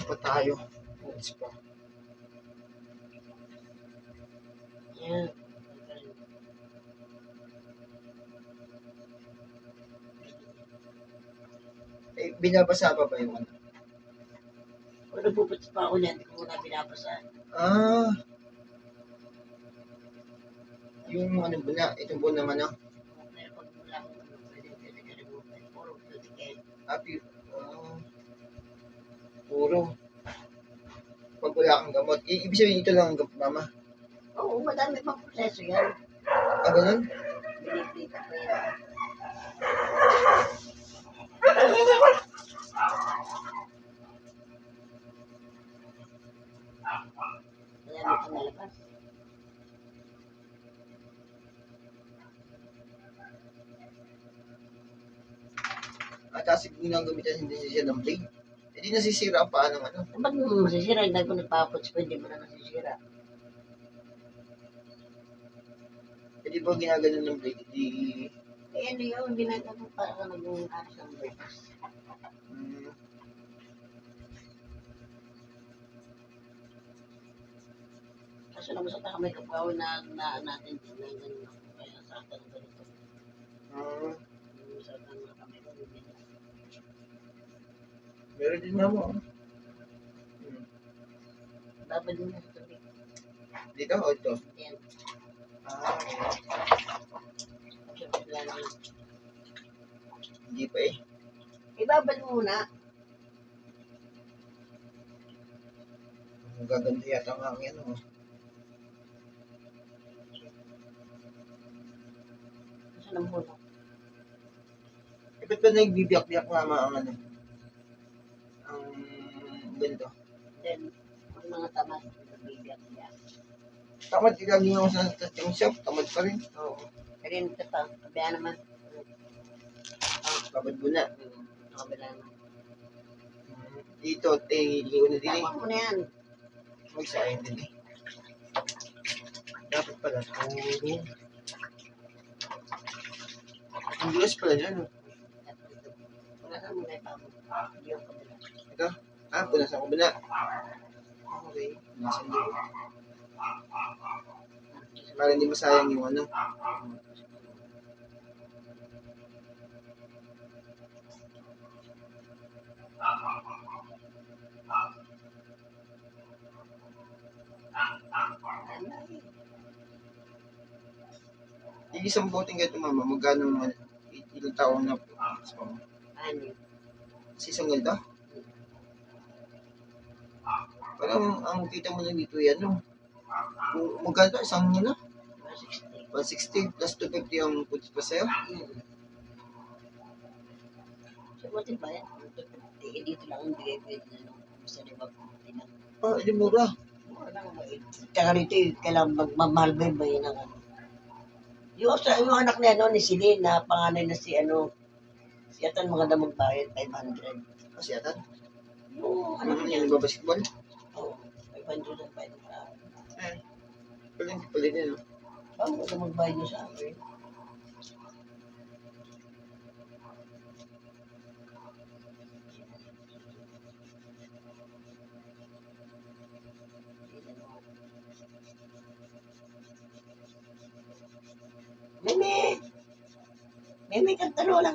pa tayo. Let's pa. Yan. Eh, binabasa pa ba yung ano? Kung nagpupunta pa ako niyan, hindi ko na binabasa. Ah. Yung ano ba na? Ito po naman ah. Pero pag wala akong pwede ka remote, puro ticket. Happy. Puro. Pag wala kang gamot. Ibig sabihin ito lang ang gamot, mama. Oo, madami pang proseso yan. Ah, ganun? Binibita pa yan. Kaya mo ito nalabas. At kasi ginagamitan hindi siya ng blade. Hindi nasisira ang paa ng ano. Ba't mo masisira? Hindi ko nagpapots pa, hindi mo na nasisira. Hindi ba ginagano ng blade? Hindi... Eh ano yun, ginagawa para ka nag-aras ng breakfast. Kaso naman sa taka may kapaw na natin tingnan ganun ako. Kaya sa akin ng ganito. Sa akin mga kamay ko, Meron din nga mo. babad mo sa tubig. Dito o ito? Yan. Ah, Kasi wala na yun. hindi pa eh. Ibabad mo muna. Ang gaganda yata ang hangin. Oh. Kasi nang muna. Eh, ba't ba nagbibiyak-biyak mama ang ano? Ang ganito? Then, ang mga tamad, nagbibiyak-biyak. Tamad lagi ako sa testing shop. Tamad pa rin. Oo. Pero yun ito pa, kabila naman. Babad mo na. Kabila naman. Dito, ligo na din eh. Tama mo na yan. Magsayang din eh. Dapat pala. Oo. Ang dulas pala dyan. Oh. Wala na muna ipamo. Yung kabila. Ito? Ah, punas ako ba na? Okay. Nasaan dito? Para hindi masayang yung ano. Yung isang boteng ganito mama, magkano naman ilang taon na po? Ano? Sa isang ganito? Parang ang kita mo lang dito yan, no? Kung magkano isang nila? 160 plus 250 ang putis pa sa'yo? So, buti ba yan? Dito lang ang bigay pwede na nung gusto niya magpupunti na. Ah, hindi mura. Wala nga mait. Tsaka rito, kailangan magmamahal ba yung bayan ng ano? Yung anak niya, no, ni Celine, na panganay na si Atan maganda magbayad, 500. Kasi atan? Yung anak niya. Yung nagbabasketball? Oo, 500 ang bayad sa akin. Pala din, no? Paano maganda magbayad niya sa akin? Mimi, kantalo lang.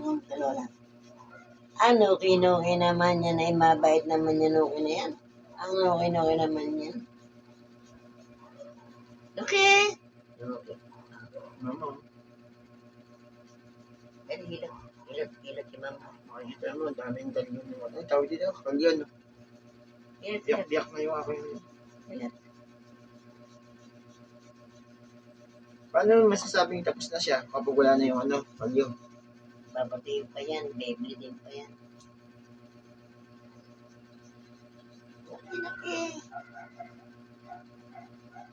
Ano, kinuki naman yan, ay mabait naman yan, okay na yan. Ang kinuki naman yan. Okay. Okay. Mama. Pero hilat si mama. Makikita mo, ang daming galing yung ano. Tawag dito, kalyan. Biyak-biyak na yung aking. Hilat. Paano masasabing tapos na siya kapag wala na yung ano, kalyo? Babatiin pa yan, baby din pa yan. Laki.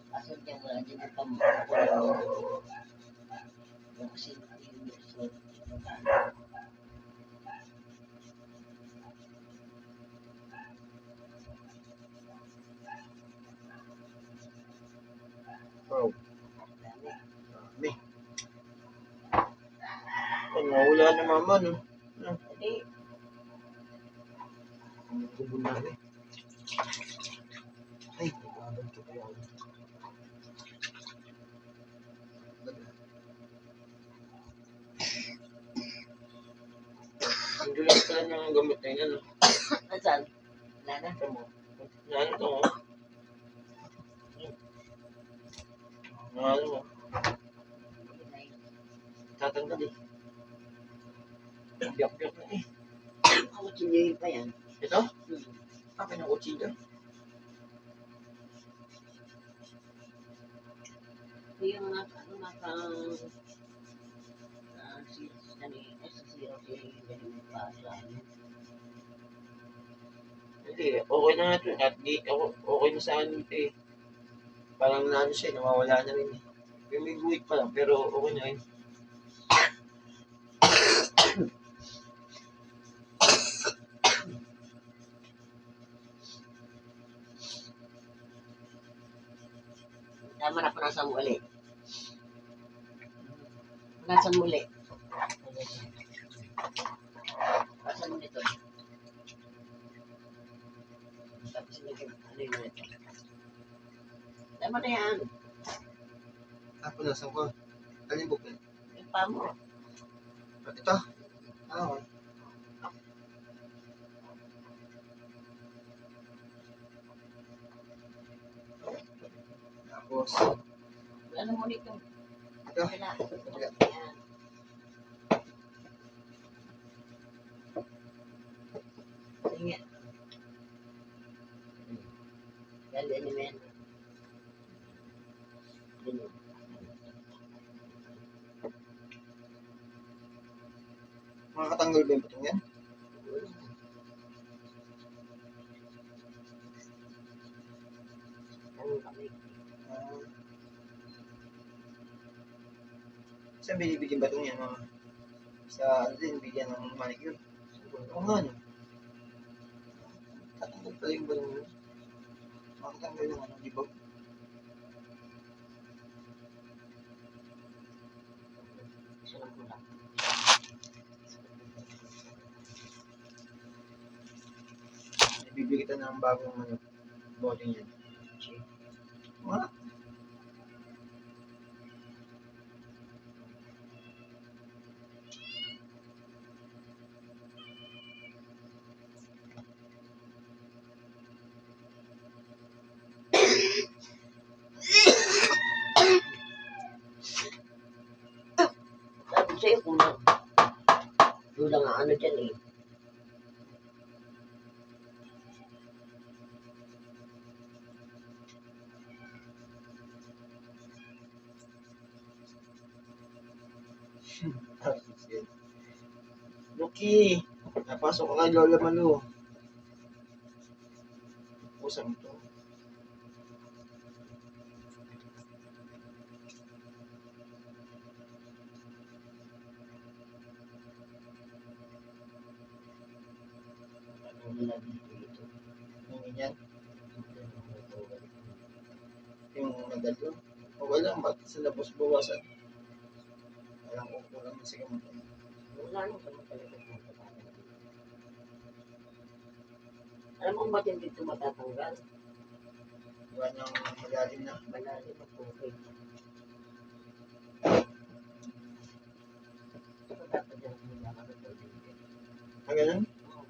Kaso dyan wala din yung pambukulang yung kasi yung suot. Wow. Dami. Wala na mama, no? Hindi. Ang kubo na eh. Ay, nagbabanto pa yan. Ang dulas pala ng gamot na yun, ano? Nasaan? Wala na. Ito mo. Ano to, oh? Ano mo? Tatanggal eh. Biyak-biyak na eh. Ako sinyayin pa yan. Ito? Akin ang kutsilyo. Yung nasa, ano, nasa, si, nani, S0, si, ganun pa sa, Hindi, okay na nga ito. At di, okay na sa akin ito eh. Parang na ano siya, nawawala na rin eh. May guhit pa lang, pero okay na rin. tama na panasan mo ulit. Panasan mo ulit. Panasan mo nito. Tapos naging, ano yun ito. Tama na yan. Ako nasan ko. Alin bukid? Yung pa mo. At ito. Okay. Tapos, Ano mo nito? ito. Wala. Wala. Yan. Sige. Ganda ni Men. Ganyan. Makakatanggal ba yung batong yan? Ano kami? Saan binibigyan batong yan? Mga sa ano din, bigyan ng manicure. Oo nga no. Tatanggal pala yung batong yun. Makakatanggal ng ano, di ba? Sunod mo lang. Bibigyan kita ng bagong ano, bote niyan. Mga Sabi sa'yo, kulang. Kulang ang ano dyan eh. Lucky, napasok ka kay Lola Malu. Usap ito. Ano nila dito ito. Yung ganyan. Yung nagdalo. O wala, bakit sa labos bawasan? Walang kukulang na sa gamot. Wala nang kami talaga ng pagkakataon. Alam mo ba't hindi ito matatanggal? Gawa ng malalim na. Malalim at okay. Ito dapat dyan kung nakakataw dito. Ah, ganun?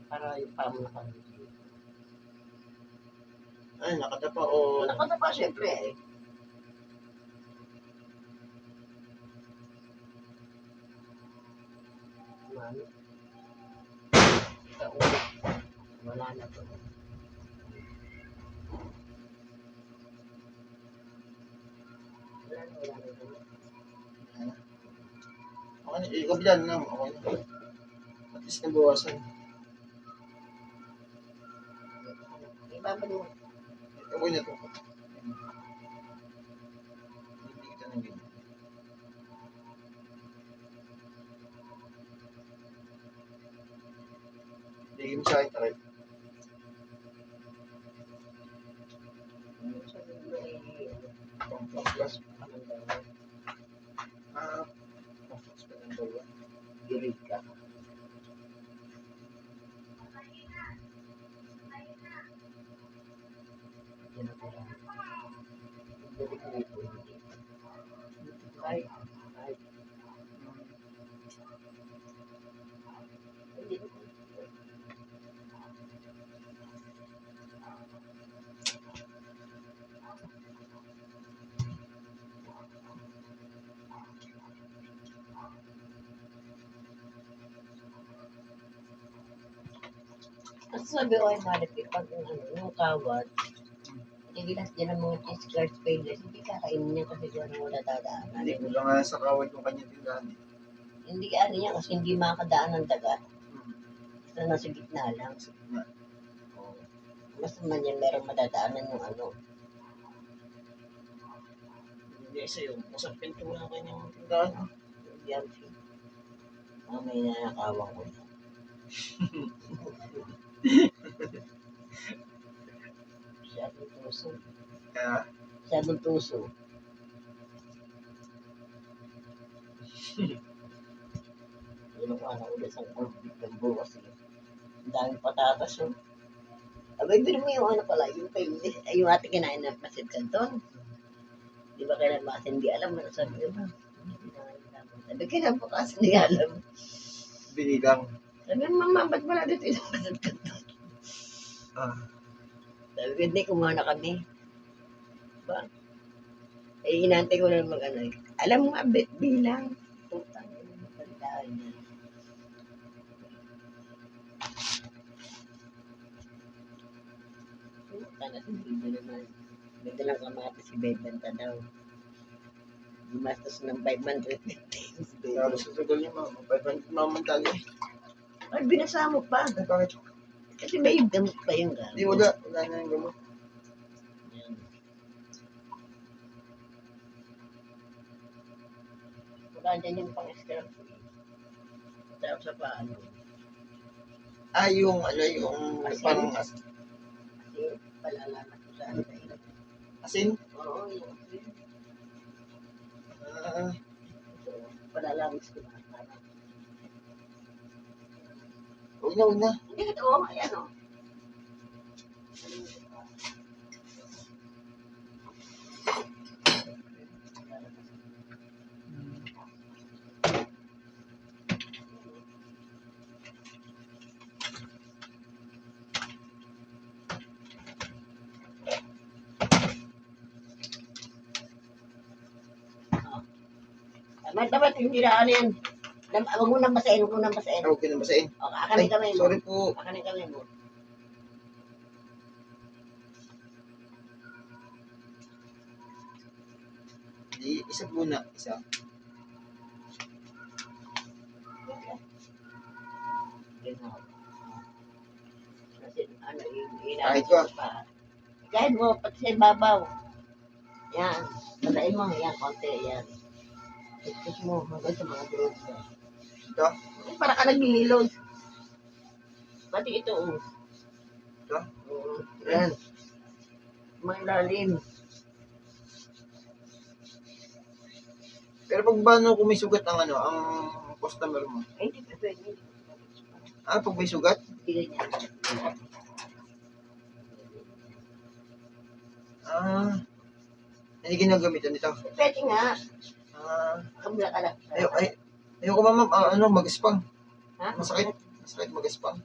Para yung pamo nakakataw. Ay, nakatapa o... Nakatapa siyempre eh. Ano? Wala na to. Wala na. Okay na, ikabilan na. Okay na. At least nabawasan. Ibabalik mo. Okay na ito. Hindi kita ng ganyan. Bigyan mo sa akin, taray. Pang-plus. Ah, pang-plus pa ng dalawa. Girig ka. Yan ako lang. Balik ko dito. Kahit, kahit, hindi ko. Ang sabi ko ay malapit pag yung kawad, nagilas dyan ang mga cheese curds painless, hindi kakainin niya kasi doon ang wala dadaanan. Hindi ko lang nga sa kawad yung kanyang tindahan. Hindi ano niya kasi hindi makakadaan ng daga. Basta nasa gitna lang. Mas naman yan merong madadaanan yung ano. Hindi isa yung usap pintura ng kanyang tindahan. Yan. May nanakawang ko. Masyadong tuso. Kaya, Masyadong tuso. Yun ang ano ulit sa COVID ng bukas eh. Ang daming patatas yun. Abay, pero mo yung ano pala, yung painless, ay yung ating kinain na pasit kanton. Di ba kailan bakit hindi alam, ano sabi ko ba? Sabi kailan po kasi hindi alam. binigang. Sabi, mama, ba't wala dito yung pasit kanton? Sabi ko, hindi, kumuha na kami. Ba? Eh, inantay ko lang mag-ano eh. Alam mo nga, bilang. Putang, tandaan niya. Sana si Bibo naman. Ganda lang kamata si Bebenta daw. Gumastos ng 550 si Bebo. Tapos sa tagal niya, mama. 500 mamantali. Ay, binasa mo pa. Ay, bakit? Kasi may gamot pa yung gamot. Hindi, wala. Wala na yung gamot. Yan. Wala dyan yung pang-extra. Tapos sa paano. Ah, yung, ano, yung, Asin. parang Kasi palalaman ko sa ano. asin. Oo, yung asin. Ah, Palalaman ko na. huwag na. Hindi ka oo, ayan o. Dapat hindi na ano yan. Huwag mo nang basahin, huwag mo nang basahin. Ah, huwag ka na basahin. O, kakanin kami mo. Sorry po. Kakanin kami mo. Di, isa muna. Isa. Kasi ano, Kahit ko. Kahit mo, pati sa ibabaw. Yan. Basahin mo, yan, konti, yan. Ipos mo, hanggang sa mga drugs. Ito. Para ka naglililod. Pati ito, oh. Ito. Yan. May lalim. Pero pag ba no, kung may sugat ang ano, ang customer mo? Ay, hindi pa pwede. Ah, pag may sugat? Hindi ganyan. Ah, hindi ginagamitan nito. Pwede nga. Ah, Kabla ka lang. ayoko ba ma'am, ano, mag-spang. Ha? Masakit. Masakit mag-spang.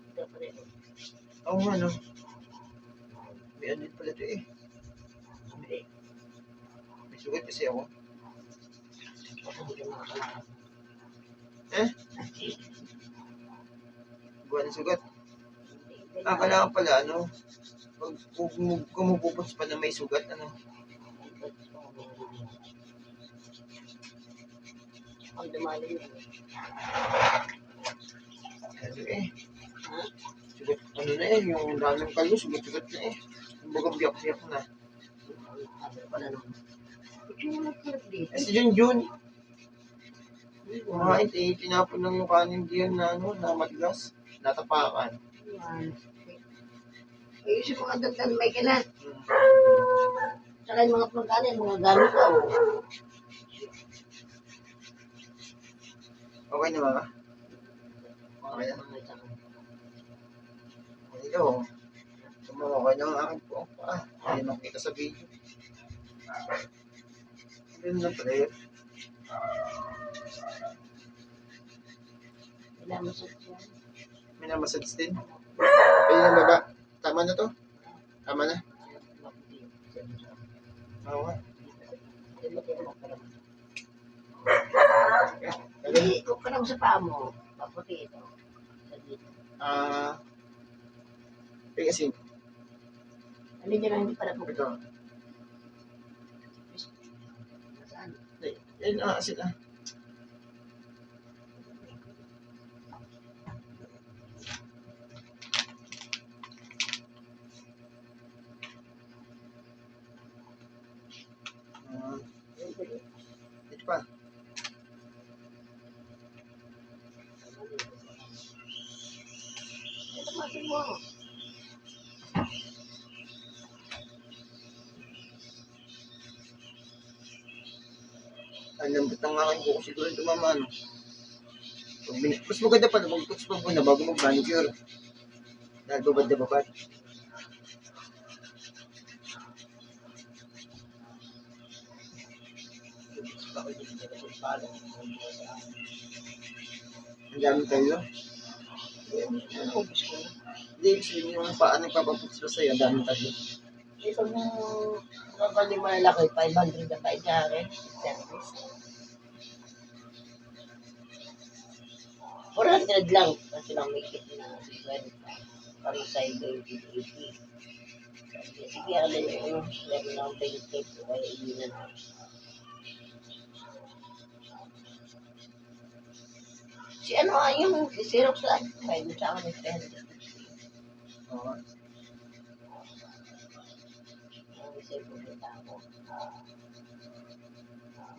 Ito pa rin. Oo nga, no. May ano din pala ito eh. May sugat kasi ako. Eh? Buwan ng sugat. Ah, kailangan pala, ano, pag kumupupots pa na may sugat, ano. Ang dumalim yun. Ano eh. Ha? Sugat, ano na eh, yung daming kalyo, sugat-sugat na eh. Kumbaga biyak-biyak na. Sabi pala naman. Ito yung nagkaroon dito. Eh, si Junjun, kumain, tinapon lang yung kanin diyan na, ano, na matigas. Natapakan. Yan. Ayusin mo ka doon may kalat. Hmm. Saka yung mga pagkain, mga gamit ko. Okay naman ka? Okay na. Mga isang Ayun. Sumukay ng aking po ang paa. Ayun ang kita sa video. Yun lang pre. minamasot yan. Minamassage din. Ayun ang baba. Tama na to? Tama na? Oo nga. Hindi, kung ka lang sa paa mo, maputi ito. Sa dito. Kasi Alin dyan ang hindi pala po. ito. Saan? Ayun asin ah. Ito pa. Ito masin mo. Ang lambot ng aking buko siguro ito mama ano. Mas maganda pa na mag-puts pa muna bago mag-manicure. Dahil babad na babad. Ang dami tayo. Ano, ubus ko. Hindi, ibig sabihin yung paa nagpapaputs pa sa'yo. Ang dami tayo. Ito mo, kapag yung malaki, 500 na tayo sa akin. Service. 400 lang. Kasi lang may kit na 50. Parang sa'yo 20-80. Sige, ano yung meron lang 20 kaya yun na. Si ano yung si Xerox lang. Kaya mo sa akin yung 300. Oo. Ang isa yung pumunta ako.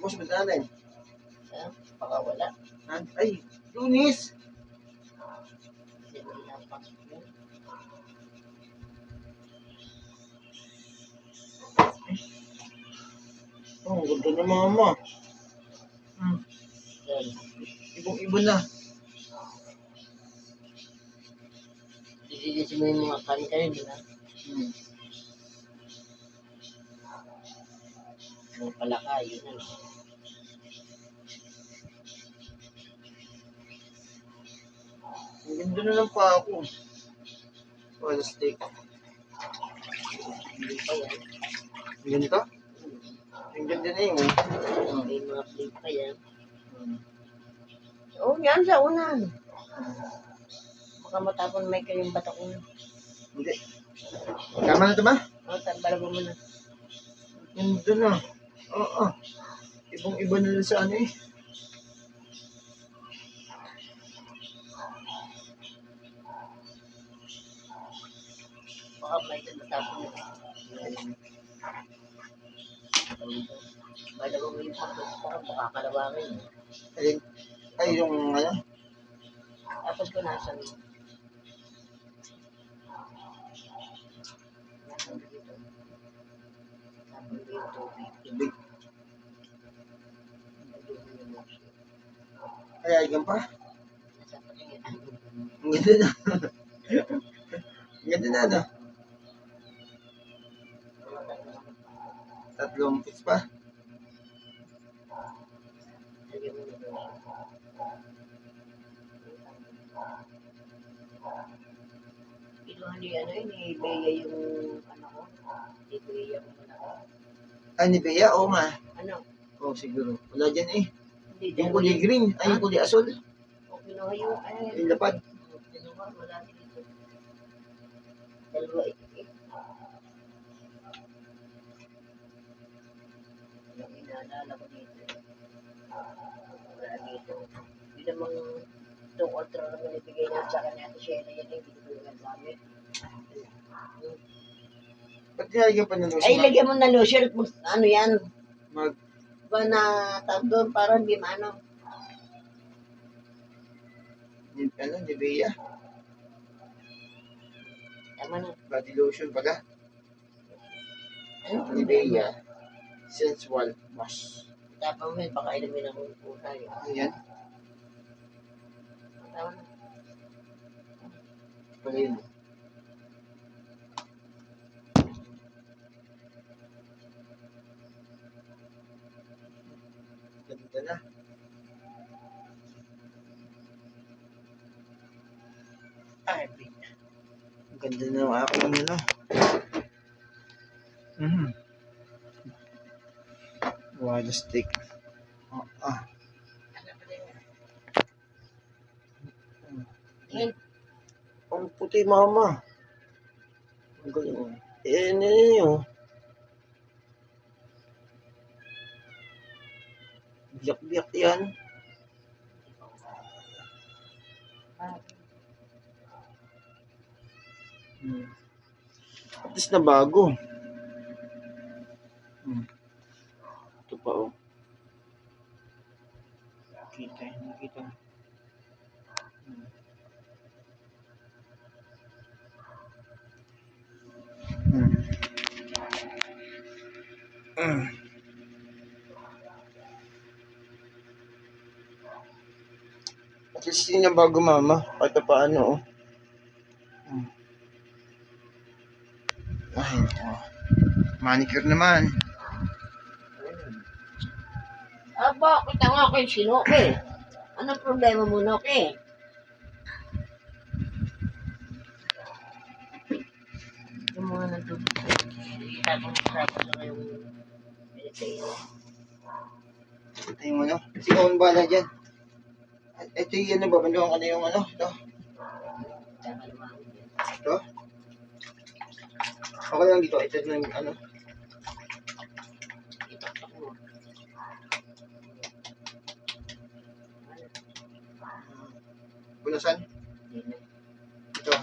Mas magkano yun? Baka wala. Ay, Lunis! Kasi may napasok yun. Oh, ang ganda na mama. Yan. Ibong-ibon na. Sisilisin mo yung mga kanin-kanin, di ba? Mga palaka, yun ano. Ang ganda na lang pa ako. Wala steak. Hindi pa yan. Ang ganda? Ang ganda na yun. May mga plate pa yan. Oo, yan sa unan. Baka matapon may kayong batak mo. Hindi. Tama na ito ba? Oo, tambalago mo na. Ganda na. Oo. Ibong-iba na lang sa ano eh. Baka may matapon mo. Balago mo yung pagkas para baka kalawangin. Ay, yung ano? Tapos ko nasa mo. Nasa dito. Tapos dito. Tubig. Ay, yan pa. Nasa patingin. Ang ganda na. Ang ganda na ano. 3 pits pa. Lagyan mo na doon. Kinuha ni ano yun, ni Bea yung ano ko. Ni Bea yung ano ko. Ay, ni Bea? Oo nga. Ano? Oo, siguro. Wala dyan eh. Hindi, Yung dalawa kulay yun. green. Ay, yung kulay asul. O kinuha yung ano yun. Yung lapad. Kinuha, wala dito. Dalawa ito eh. Yung inaalala ko dito. Wala dito. Hindi namang itong ultra na nabigay niya sa kanya at Shena yan eh. Hindi ko yung nagamit. Ba't nilagyan pa ng lotion? Ay, lagyan mo na lotion at ano yan. Mag... Ba na tawag doon para hindi maano. Ano, ni Bea? Tama na. Body lotion baga? Ano? Ni Bea. Sensual wash. Tapos may baka ilamin ang una yun. Ayan. Tama na. pala yun. Ganda na. Ay, wait. Ang ganda na ng aking ano. Wala stick. Ah. Yan. Ang puti, mama. Ang galing. Ano yun? Biyak-biyak yan. At least na bago. Ito pa oh. Nakita. At least yun yung bago, mama. Kahit pa paano oh. Ay, oh. Manicure naman. Aba, kita nga kayo si Noke. Anong problema mo, Noke? Yung mga nandun. Tapos na kayong pinagkain. Ito yung ano. Sige, ako bala dyan. Ito yung ano, babanduhan ka na yung ano. Ito. Ito. Okay lang dito. Ito na yung ano. Bunasan. Ito.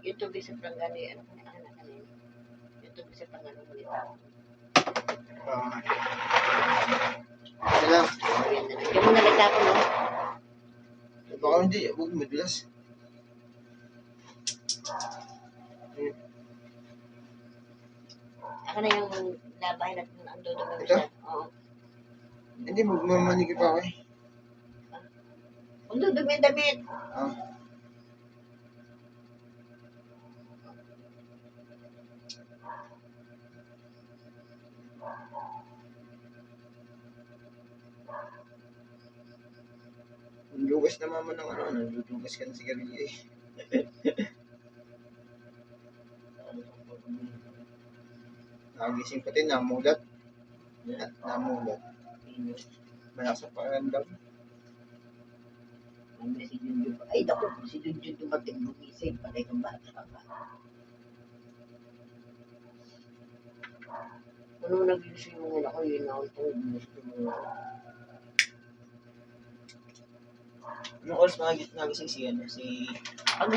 YouTube bisa pelanggan anak-anak ini. YouTube bisa pelanggan wanita. Ito lang. Yung mga nagtapon, no? Baka hindi. Huwag madulas. Ako na yung labay na ang dudumi mo Ito? siya. Oo. Hindi, magmamanikip pa ako eh. Ang dudumi ang damit. Lugas na mama ng ano. Lugas ka ng sigarilyo eh. Nagising pati, namulat. Namulat. Malakas sa pakiramdam. Si Junjun. Ay, naku, si Junjun dumating gumising. Patay kang bata ka ba? Ano nag-iisip mo nga ako, yun ako itong gusto mo. Anong oras nagising si ano? Pag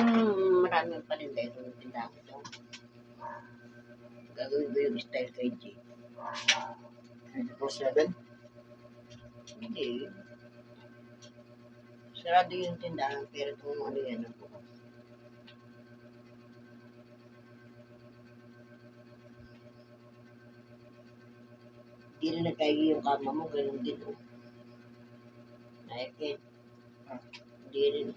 maraming paninda ito ng tindahan ito, gagawin ko yung style kay G. 24/7? Hindi. Sarado yung tindahan, pero kung ano yan ako. Hindi rin nagkaigi yung kama mo, ganun din. Naikit. Hindi rin.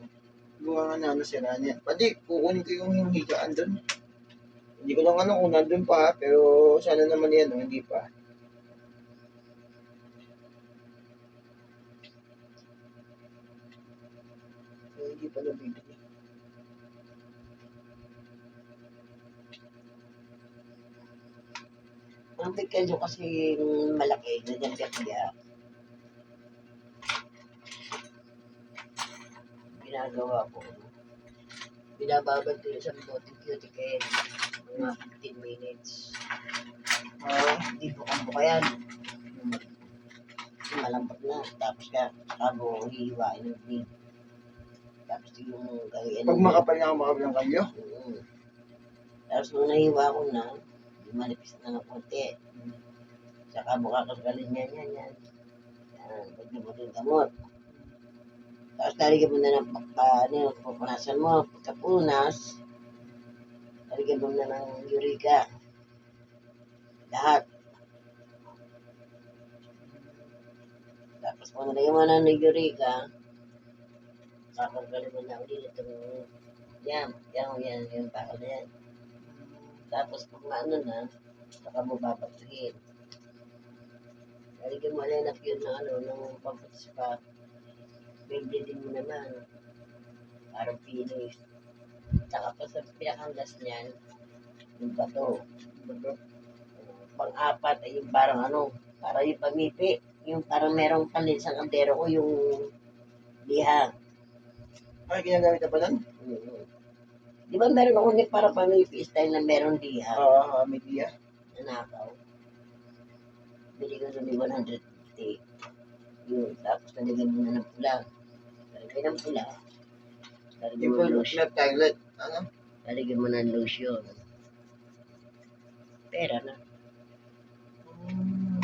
Gawa nga na ano sira niya. Pwede, kukunin ko yung higaan doon. Hindi ko lang ano kung nandun pa, pero sana naman yan, hindi pa. Hindi pa nabibili. Ang pagkadyo kasi malaki, nadagdag ginagawa ko. Binababad ko sa boting cuticle. Mga 15 minutes. Hindi bukang-buka yan. Malambot na. Tapos ka, sabo, hihiwain ng knee. Tapos yung gawin. Pag makapal na ako makabilang kalyo? Tapos nung nahiwa ko na, manipis na ng konti. Saka mukha kagalin yan. Yan. Pagdibot yung gamot. Tapos lalagyan mo na ng pupunasan mo. Pagkapunas, lalagyan mo na ng Eureka. Lahat. Tapos kung nalagyan mo na ng Eureka, Kakagaling mo na ulit itong yung bakal na yan. Tapos kung ano na, saka mo babagsakin. Lalagyan mo na yun na ng pampatis pa. Bigyan mo naman. Parang finish. Saka pa sa pinakanggas niyan, yung bato. Pang-apat ay yung parang parang yung pamipi. Yung parang merong palinsang kaldero ko yung liha. Ay, ginagamit na ba nun? Di ba meron ako ni para pamipi style na meron liha? Oo, may diya. Nanakaw. Bili ko doon ni 150. Yun, tapos nalagyan mo na ng pula. Nalagyan ng pula. Nalagyan Yung mo ng full lotion. milk chocolate. Ano? Nalagyan mo ng lotion. Pera na.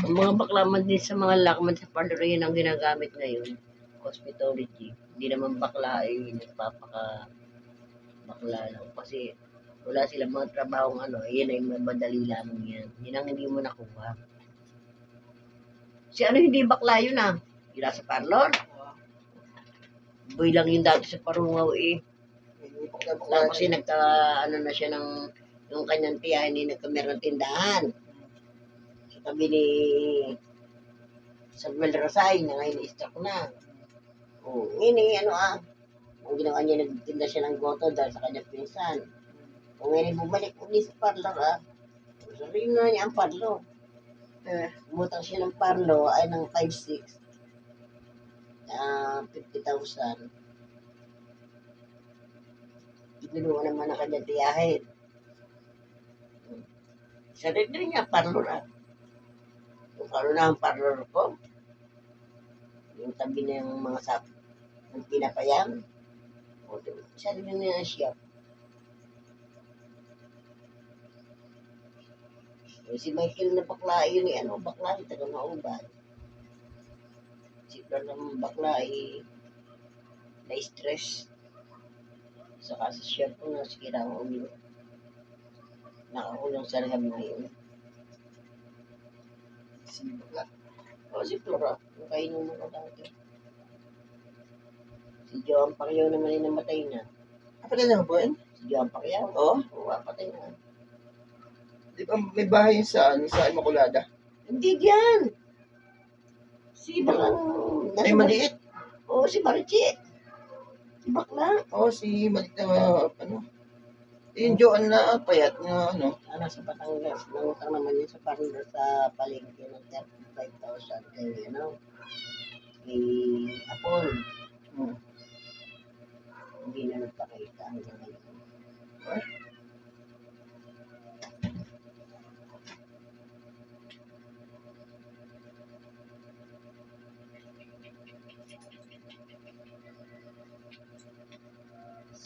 Ang mga baklaman din sa mga lakman sa parlor yun ang ginagamit ngayon. Cosmetology. Hindi naman bakla ay nagpapaka bakla lang. Kasi wala silang mga trabahong yun ay madali lamang yan. Yun ang hindi mo nakuha. Si hindi bakla yun Yung nasa parlor. Boy lang yung dati sa Parungaw eh. Tapos na siya ng yung kanyang tiyahin hindi nagkameron tindahan. Sa tabi ni Samuel Rosay na ngayon i-stroke na. Ang ginawa niya, nagtinda siya ng goto dahil sa kanyang pinsan. Kung ngayon bumalik ulit sa parlor sabihin na niya ang parlo. Umutang siya ng parlo ay ng 5,600. 50,000. Inunuha naman ang kanyang tiyahin. Sa rin niya, parlo na. Kung parlo na ang parlor ko, yung tabi na yung mga ng pinapayam, sa rin niya siya. Si Michael na bakla yun bakla ay taga Mauban. Si Flor ng bakla ay na-stress. Saka sa chef ko na sikira ang ulo. Nakakulong sa rehab ngayon. Si bakla. Si Flor yung kainom mo ko dati. Si Joan Pacquiao naman ay namatay na. Kapatid na ba yun? Si Joan Pacquiao? Oo. Patay na. Di ba may bahay sa Immaculada? Hindi diyan. Si Baklang... Ay, maliit. Si Marichi. Si Bakla. Si maliit na, yung Joan na payat na, Sa Batangas. Nangutang naman yun sa parlor sa palengke ng 35,000. Kay, kay Apol. Hindi na nagpakita hanggang ngayon.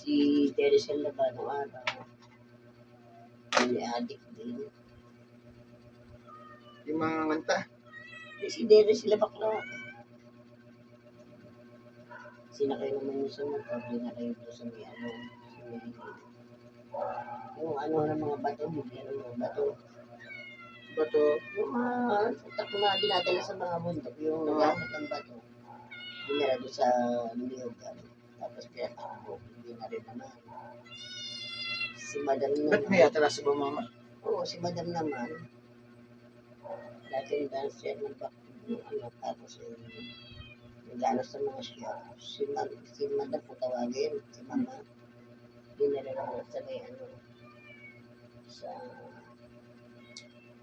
Si Teresel Labano may adik din. Yung mga nganta. Si Teresel Bakla. Sinakay naman yung sa motor, dinakay ito sa may yung ng mga bato, bigyan ng mga bato. Bato. Yung mga utak na dinadala sa mga bundok, yung nagamit ng bato. Dinala doon sa Liyogan. Tapos pinatakbo, hindi na rin naman. Si Madam naman. Ba't may atras ba, mama? Oo, si Madam naman. Dati yung dancer ng tapos nag-ano sa mga siya. Si Madam po tawagin, si Mama. Dinala naman sa may sa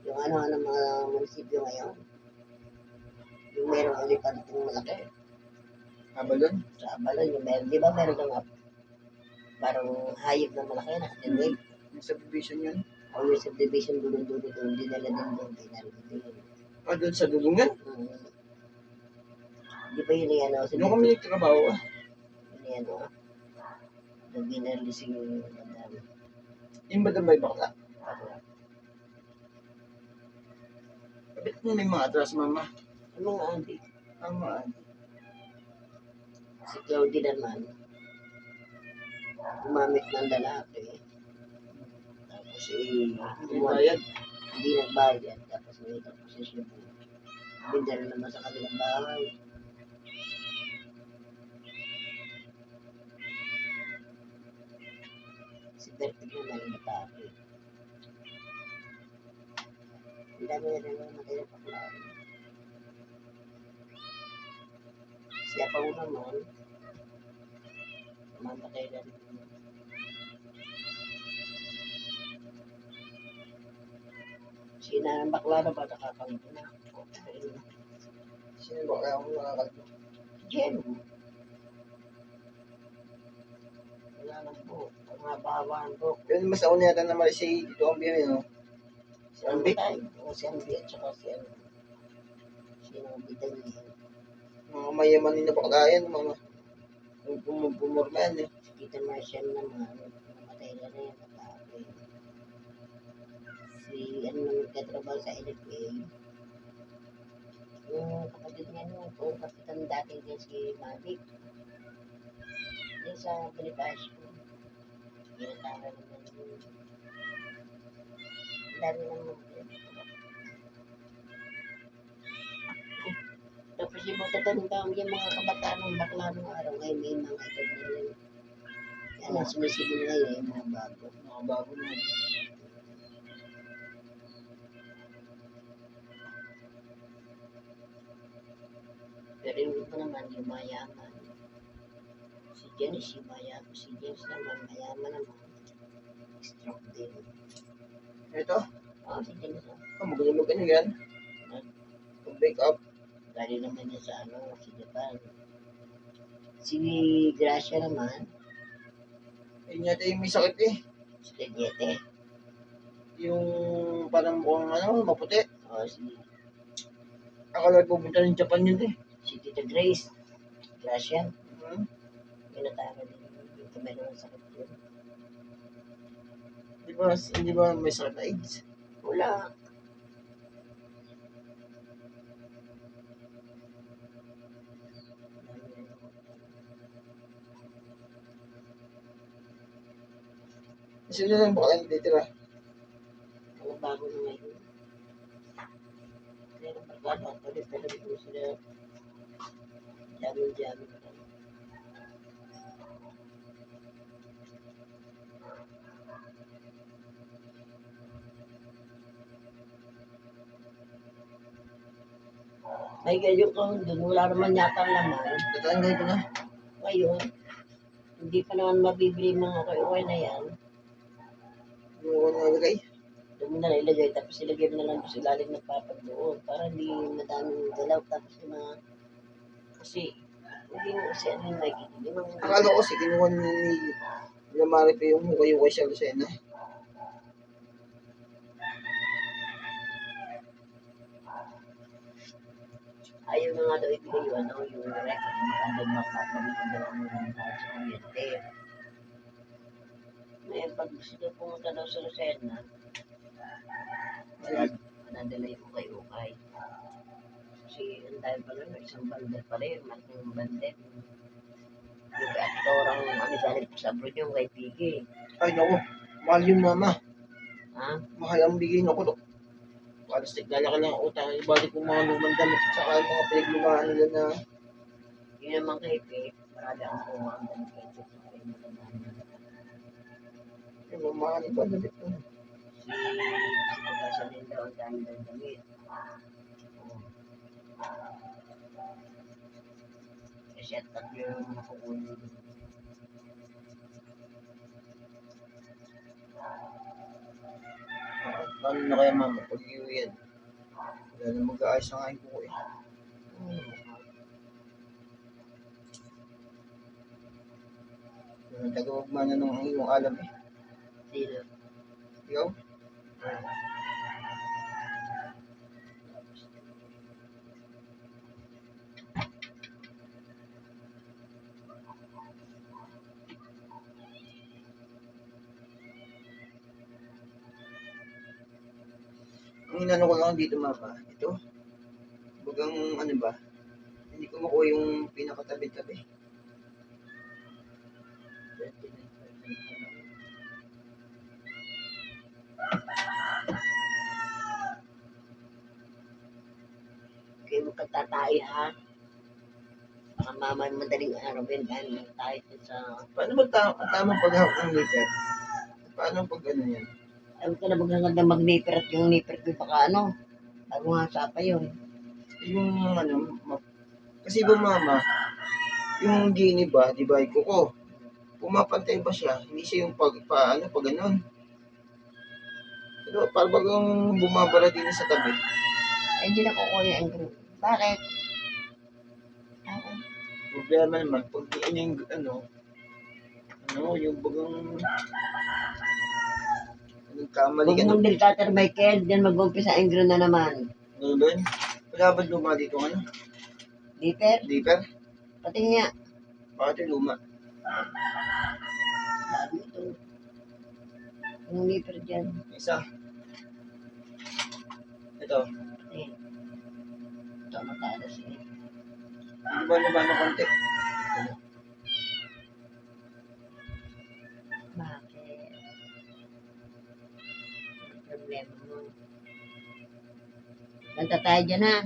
yung ng mga munisipyo ngayon. Yung merong alipantong malaki. Abalon? Sa Abalon, yung meron. Di ba meron kang parang hayop na malaki na katindig? Yung subdivision yun? O yung subdivision dulo-dulo doon, dinala din doon, dinala din. Doon sa dulungan? Di ba yun yung Doon kami nagtrabaho Yun yung nung binarlising yung madami. Yung madam may bakla? Bakit may mga atras, mama? Yung mga adik. Tama. Si Claudie naman, gumamit ng lalaki. Tapos hindi nagbayad. Tapos tapos siya po. Bindala naman sa kanilang bahay. mga inatake. Ang dami na rin namatay na bakla. Siya pa naman, mamatay na rin. Sina ang bakla na ba nakakalito na? Sino ba kaya akong nakakalito? Jen. Wala lang po. Mga bawan po. Pero mas ako niyata naman si Tito Ambi yun, no? Si Ambi. O si Ambi at saka si ano. Sino ang bitay niya? Mga mayamanin na bakla yan, mga pumurma yan, eh. Si Tita Marshall naman, namatay na rin. Atake. Si ano naman katrabaho sa LFA. Yung kapatid niya nung kapitan dati din si Mavic. Din sa Bonifacio. Ginatara naman yun. Ang dami naman. Tapos yung mga tatandang yung mga kabataan ng bakla ng araw ngayon may mga edad na rin. Kaya lang sumisigil ngayon yung mga bago. Mga bago na. Pero yung iba naman yung mayaman. Si Janice yung mayaman. Si James naman mayaman naman. Stroke din. Ito, Si James magulog ka niya yan. Pag-break up. Dali naman niya sa ano, si Japan. Si Gracia naman, Yun yata yung may sakit, eh. si Legiete. Yung parang mukhang maputi. O si Akala pupunta ng Japan yun, eh. Tita Grace. Gracia. Hmm? Pinatara din yung kamay ng sakit yun. Hindi ba may sakit na AIDS? Wala. Sino lang ba kayong titira? Mga bago na ngayon. Kaya napagkala, pwede po sila jamin-jamin. Ay, ganyan ko, doon wala naman yata laman. Tatanggal ko na. Ngayon, hindi pa naman mabibili mga kaiwan na yan. Yung ako nalagay. Doon mo na ilagay, tapos ilagay mo na lang sa ilalim ng papag doon para hindi madaming galaw. Tapos yung mga, kasi, hindi mo kasi ano yung makikita. Yung mga, Akala ko kasi kinuha ni Lamari pa yung hukay-hukay siya Lucena. ayaw na nga daw ibigay yung ano, yung record. Makandang makakawin ko daw ng kahit sa kuryente. Ngayon, pag gusto daw pumunta daw sa Lucena, nadala yung ukay-ukay. Kasi ang dahil pala no, isang bandel pala yun, malaking bandel. Yung aktorang ano galing po sa abroad yung kay Piggy. Ay, naku. Mahal yung mama. Ha? Mahal ang bigay na ko. Paras naglalaki lang ang utang. Ibalik ko mga lumang damit at saka yung mga pinaglumaan nila na Yun naman kay Pig, marami ang kuha ang damit kay Pig. yung mamahan iba damit ko. Si Pagkasalin daw ang dami ng damit. Kasi at tatlo yung makukunin. Paano na kaya mama pag iuwi yan? Wala na mag-aayos ang aking kuko eh. Tagawag man na ng iyong alam eh. Sino? Ikaw? Ang inano ko lang dito mama, ito. Bagang ano ba, hindi ko makuha yung pinakatabi-tabi. Okay, magkatatay ha. Baka madaling araw yun dahil tayo sa... Paano ba tamang paghawak ng liver? Paano pag ano yan? Ayaw ka na maganda mag-nipper at yung nipper ko baka ano, bago nga sapa yun. Yung ano, kasi ba mama, yung genie ba, di ba, kuko, pumapantay ba siya? Hindi siya yung ano, pag ganun. Pero parang bagang bumabara din sa tabi. Eh, hindi na ko kuya ang group. Bakit? Problema naman, pag yung yung bagang nagkamali Huwag ka mong na. del cutter Michael, diyan mag-umpisa ang group na naman. Ano ba yun? Wala ba luma dito ano? Nipper? Dipper? Pati nga. Bakit yung luma? Sabi ito. Yung nipper dyan. Isa. Ito. Eh. Ito, matalas eh. Ano ba naman ng konti? Bakit? Ang problema mo. Kanta tayo dyan ha.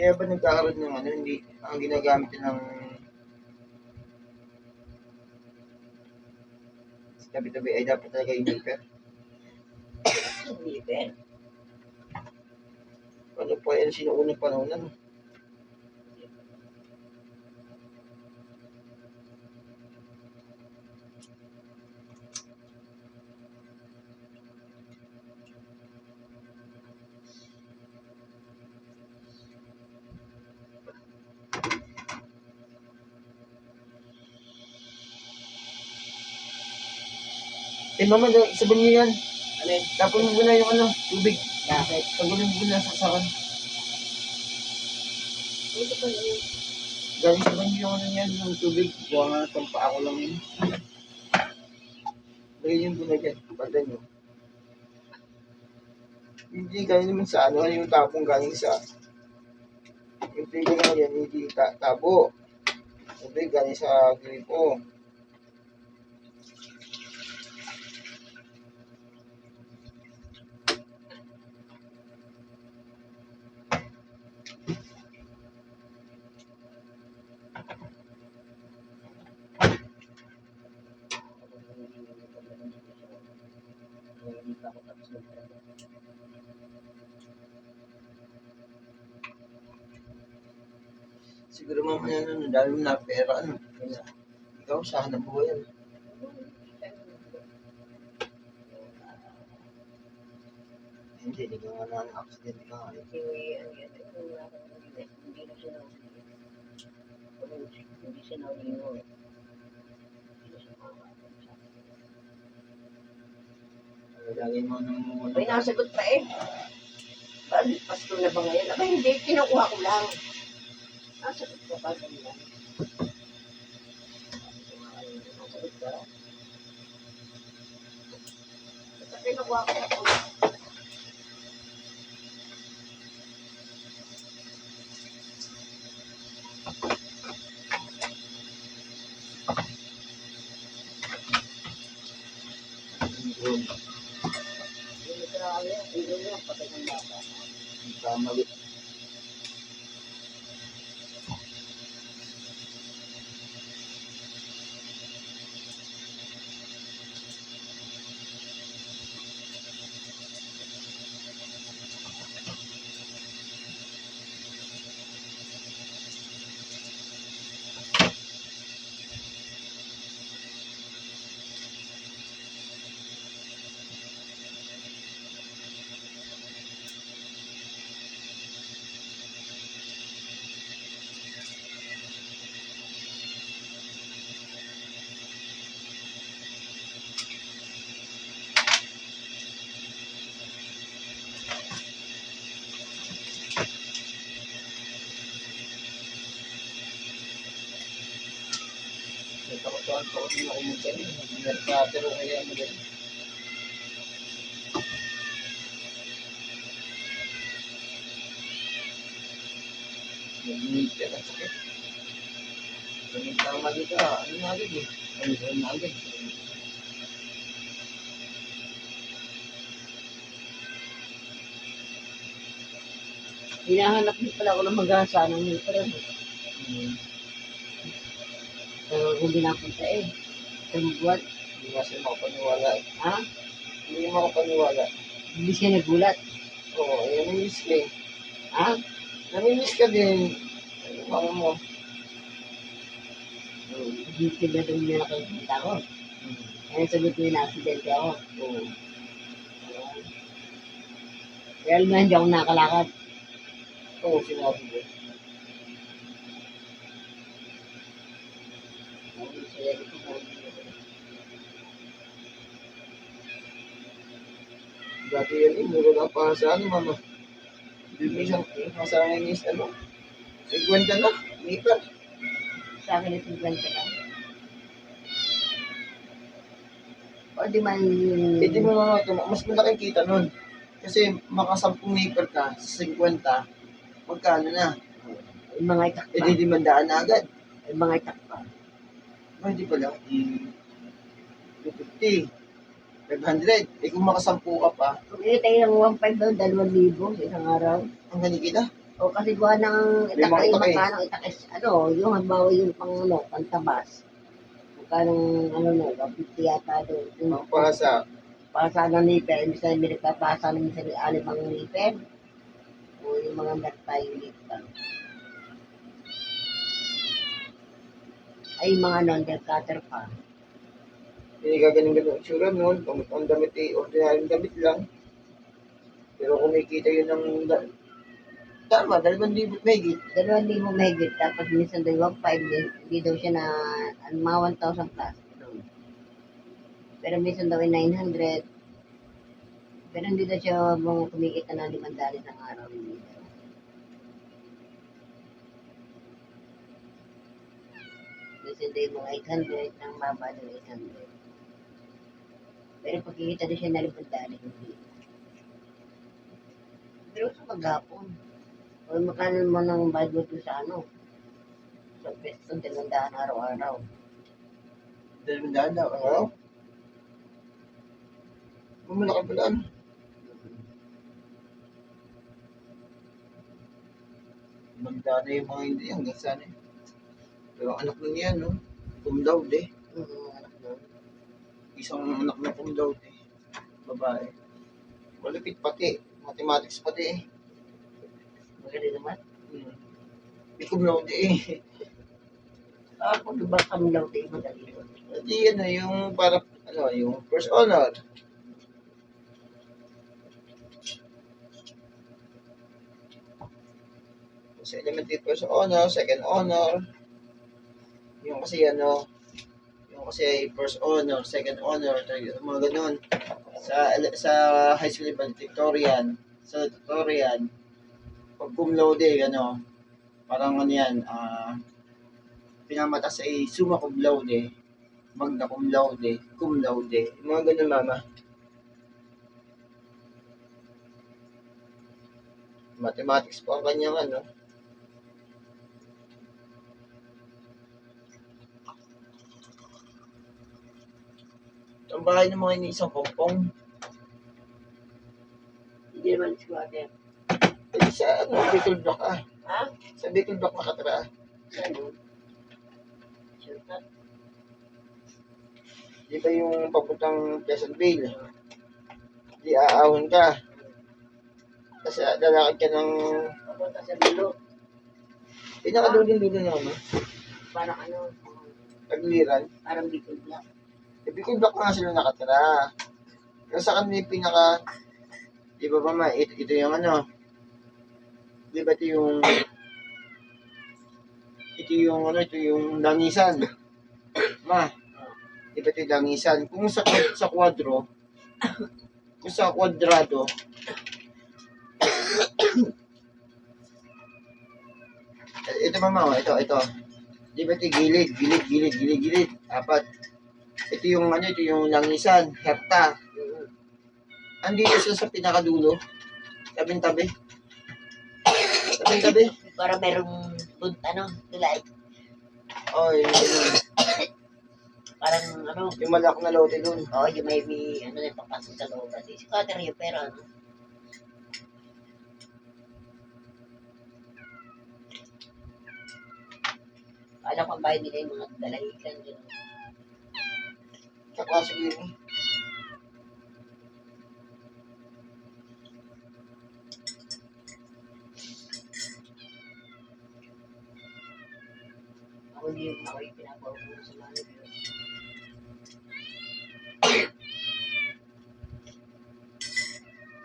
Kaya ba nagkakaroon ng ano, hindi, ang ginagamit ng tabi-tabi ay dapat talaga yung nipper? Nipper. Ano pa yan, sinuunang panahon ano? Eh mama, isaban niyo yan. Ano yun? Tapon mo na yung ano, tubig. Bakit? Tanggalin mo na sa sakan. Ito pa yun. Galing sa banyo yung ano yan, yung tubig. Buwa nga, tampa ako lang yun. Lagyan yung guna dyan, pagdan nyo. Hindi galing naman sa ano, yung tapong galing sa yung tubig nga yan, hindi tabo. Tubig galing sa gripo. Hindi pa ako tapos magtrabaho. Siguro mamaya ano, dahil na pera ano. Kaya, ikaw sa hanap buhay yan. Hindi ka nga na accident ka nga. Hindi siya nalingon. Lagay mo ng muna. May nasagot pa eh. Bakit pasto na ba ngayon? Aba hindi, kinukuha ko lang. Nasagot ka ba ganyan? Nasagot ka? Basta kinukuha ko lang. Kamali. Takot-takot ako din ako magsabi. Pero kaya mo din. Ngipin at sakit. Ganun tama dito, ano na agad eh. Ano na agad. Hinahanap din pala ako ng mag-asa ng pero Hmm. kung di napunta eh. Isang buwan. Hindi nga siya makapaniwala eh. Ha? Hindi nga makapaniwala. Hindi siya nagulat. Oo, eh, namimiss ka eh. Ha? Namimiss ka din. Ano mama mo? Hindi sila doon nila nakikita ko. Hmm. Kaya sagot nila na aksidente ako. Oo. Kaya alam na hindi ako nakalakad. Oo, sinabi ko. Dati yan eh, mura lang pa sa ano mama. Bibili siyang masangan is ano. 50 na, lipa. Sa akin ito 20 lang. O di man Eh di mo mga ito, mas malaking kita nun. Kasi maka 10 liper ka sa 50, magkano na? yung mga itak Eh pa. di 500 na agad. Yung mga itak pa. Ay, di pala. 250, 500. Eh kung maka 10 ka pa, Kung itay ng 1.5 doon, 2,000 sa isang araw. ang gani kita. O kasi gawa ng May itak mga ay itak eh. magkano itak is, ano, yung halimbawa yung pang ano, pantabas. Magkano ano no, 50 yata doon. Yung Ang pasa. pasa ng niper, imbis na may nagpapasa ng sa alimang niper. O yung mga nagtayo niper. Ay mga non-cutter pa. Hindi ka ganun itsura nun. Ang damit eh, ordinaryong damit lang. Pero kumikita yun ng tama, 2,000 megit. 2,000 mahigit, tapos minsan daw 1.5, hindi daw siya na mga 1,000 plus. Pero minsan daw ay 900. Pero hindi daw siya kumikita na 500 ng araw. Minsan daw yung mga 800, nang baba daw 800. Pero pagkikita daw siya na 500, hindi. Pero sa maghapon, o magkano mo ng budget mo sa ano? Sa pesto, 200 araw-araw. 2,000 daw, ano? Malaki pala ano. Magdana yung mga hindi hanggang sana eh. Pero ang anak na niya, no? Cum laude. Anak na. Isang anak na cum laude. Babae. Malupit pati. Mathematics pati eh. Magaling naman. May cum laude eh. Ako, diba kami daw tayo madali ko? Hindi ano, yung para, ano, yung first honor. Sa elementary first honor, second honor. Yung kasi ano, yung kasi first honor, second honor, mga ganun. Sa high school valedictorian, sa tutorial, pag cum laude, ano, parang ano yan, pinamatas ay summa cum laude, magna cum laude, yung mga ganun mama. Mathematics po ang kanyang ano. Ang bahay ng mga iniisang pongpong. Hindi naman squatter. Eh, sa ano, Bicol Block Ha? Sa Bicol Block nakatira. Ano? Shortcut. Di ba yung papuntang Pleasantville? Di aahon ka. Kasi lalakad ka ng Papunta sa dulo. pinakadulo-dulo na ano, Parang ano, Tagliran. parang Bicol Black. Eh, Bicol Block nga sila nakatira. Pero sa kanila yung pinaka, di ba ba ma, ito yung ano, di ba ito yung langisan. Ma, di ba ito yung langisan? Kung sa kwadro, kung sa kwadrado, ito mama, ito. Di ba ito yung gilid, apat. Ito yung ano, ito yung langisan, herta. Andito siya sa pinakadulo, tabing-tabi. Para merong Tulay. Oh, yun. Parang Yung malak na lote dun. yung may, na papasok sa loob. At si Cutter yun, pero alam ko ang bayad nila yung mga dalahikan dyan. Kaklase ko yun. Ako yung pinapaupo sa mga nabyo.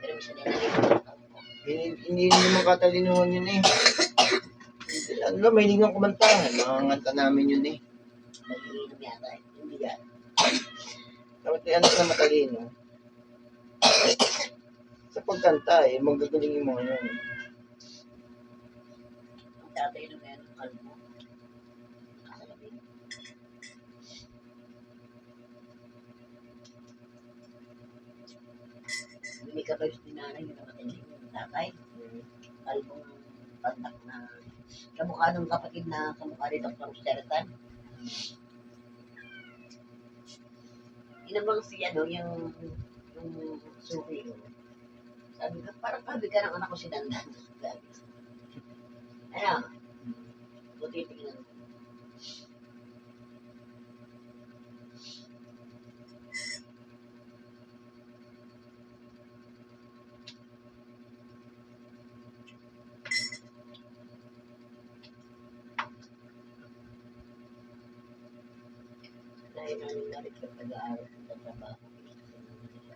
Pero isa nila Hindi naman katalinuhan yun eh. Ano lang, may ng kumanta. Mga nganta namin yun eh. nag-iinom yata. Hindi yan. Dapat may anak na matalino. Sa pagkanta eh, magagaling yung mga yun. Ang tatay na meron kalmo. Kakalamin. Hindi ka ba yung dinanay yung namatay yung tatay? Kalmong pandak na kamukha ng kapatid na kamukha ni Dr. Stertan. Inabang si yung suki ko. Sabi ko, parang sabi ka ng anak ko si Dandan. Ano? Buti tingnan. Dahil namin nalit ka pag-aaral ng trabaho.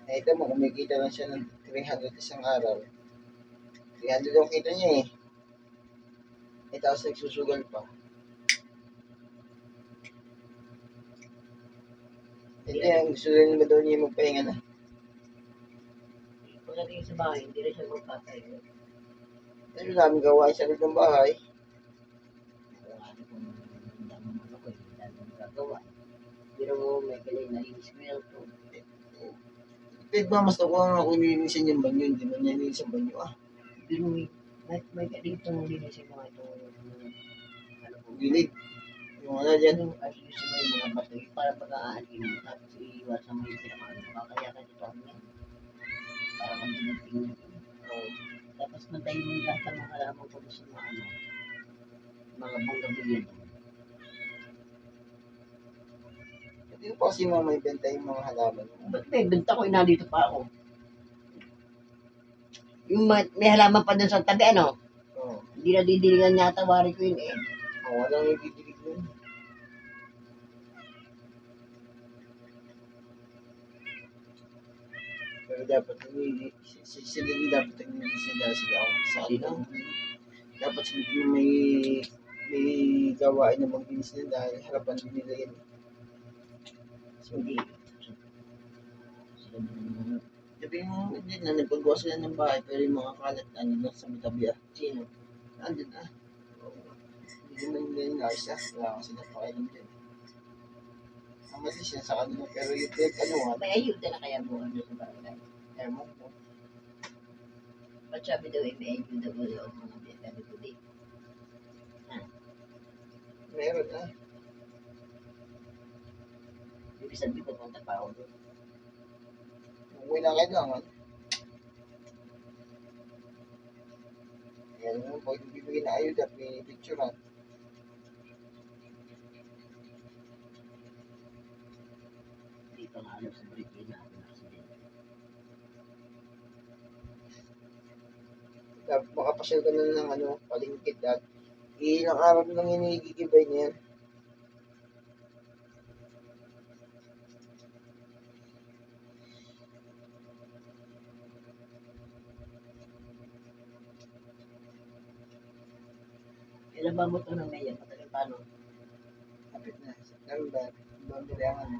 Eh, ito mo, kumikita lang siya ng 300 isang araw. 300 yung kita niya eh. Eh, tapos nagsusugal pa. Hindi, ang gusto rin ba daw niya magpahinga na? Pagdating sa bahay, hindi rin siya magpapay. Pero namin gawain sa loob ng bahay. Ano kung dami mo ako eh, dami mo gagawa. Pero mo, may galing na yung smell to. Mas nakuha nga kung nilinisin yung banyo, hindi man niya nilinisin yung banyo ah. Pero may galing itong linisin mga ito. Ano po? Gilid. Yung ano dyan. As usual may mga bato para pag-aanin mo tapos iiwasan mo yung pinakaano. Kakaya ka dito ang yan. Para kang dumating. Tapos mantayin mo yung lahat ng mga halaman ko sa mga ano. Mga bonggabilya doon. Hindi ko pa kasi may benta yung mga halaman. Ba't may benta ko, inandito pa ako. Yung may halaman pa doon sa tabi, ano? Oo. Hindi na didilingan yata, wari ko yun eh. Walang nagdidilig nun. Pero dapat sila din dapat nagdidilig sila ako sa Sino? dapat sila may gawain na maglinis nila dahil harapan din nila yan. Hindi. Sabi mo, hindi na nagpagawa sila ng bahay pero yung mga kalat na nila sa tabi ah. Sino? Andun ah. Hindi naman nila yung ayos ah. Wala kasi napakailan din. Mamatay siya sa kanila pero yung May ayuda na kaya mo doon sa barangay. ewan ko. Ba't sabi daw eh, may ayuda mo doon mga sabi ko di. Meron ah. Ibig sabihin ko punta pa ako doon. Umuwi lang kailangan. Yan yung pwede bibigyan na ayuda, pinipicturean. Dito nga alam sa Britain na ako nakasabihin. Dapat makapasyal ka na ng palingkit at ilang araw lang yung nagigibay niya yan. Ilan ba mo ito ng mayor? Matagal paano? Kapit na. September. Bumili ang ano.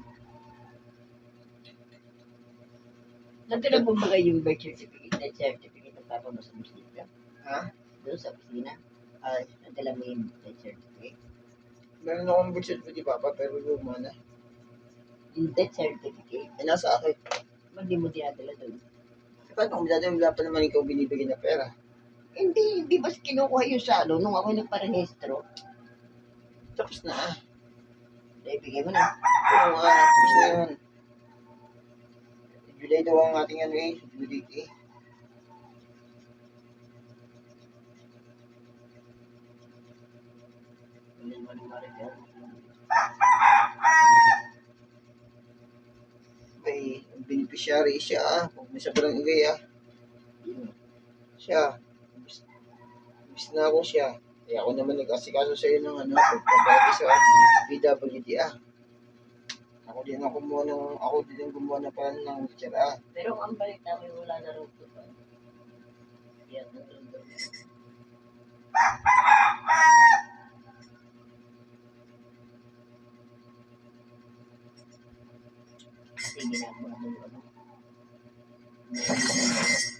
Nandun mo ba yung birth certificate, death certificate ng papa mo sa Muslim ka? Ha? Doon sa opisina? Ay. Nandala mo yung death certificate? Meron akong birth certificate Papa pero luma na. Yung death certificate? Ay nasa akin. Ba't di mo dinadala doon? Paano kung dati wala pa naman ikaw binibigyan na pera? Hindi ba kinukuha yung salo nung ako nagparehistro? Tapos na. Ibigay mo na. Oo nga, tapos na yun. July daw ang ating ano eh, due date eh. May beneficiary siya ah. Huwag mo siya palang igay ah. Siya. Ibis na ako siya. Kaya ako naman nag-asikaso sa'yo ng ano, pagpapagay sa PWD ah. Ako din ang gumawa ng parang ng wheelchair ah. Pero ang balita may wala na rin po pa. Yan, nandun. Kasi ginagawa mo yung ano.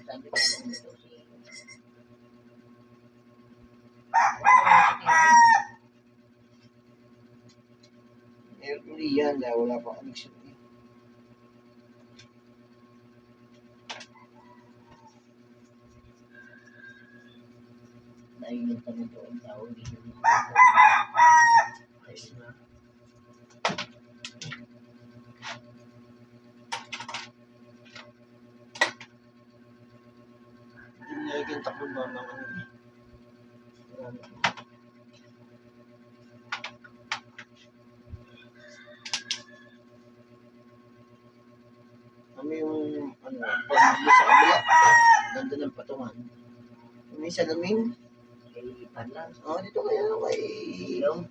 Sabi ko lang ito si... Meron uli yan dahil wala pang connection eh. Dahil yung tanong doon tao, hindi yung ayos na. Hindi nilagyan taklong ba ng ano eh. Kami yung ano, pag sa kabila, ganda ng patungan. May salamin. Ay, palang. Dito kaya kay Ilong.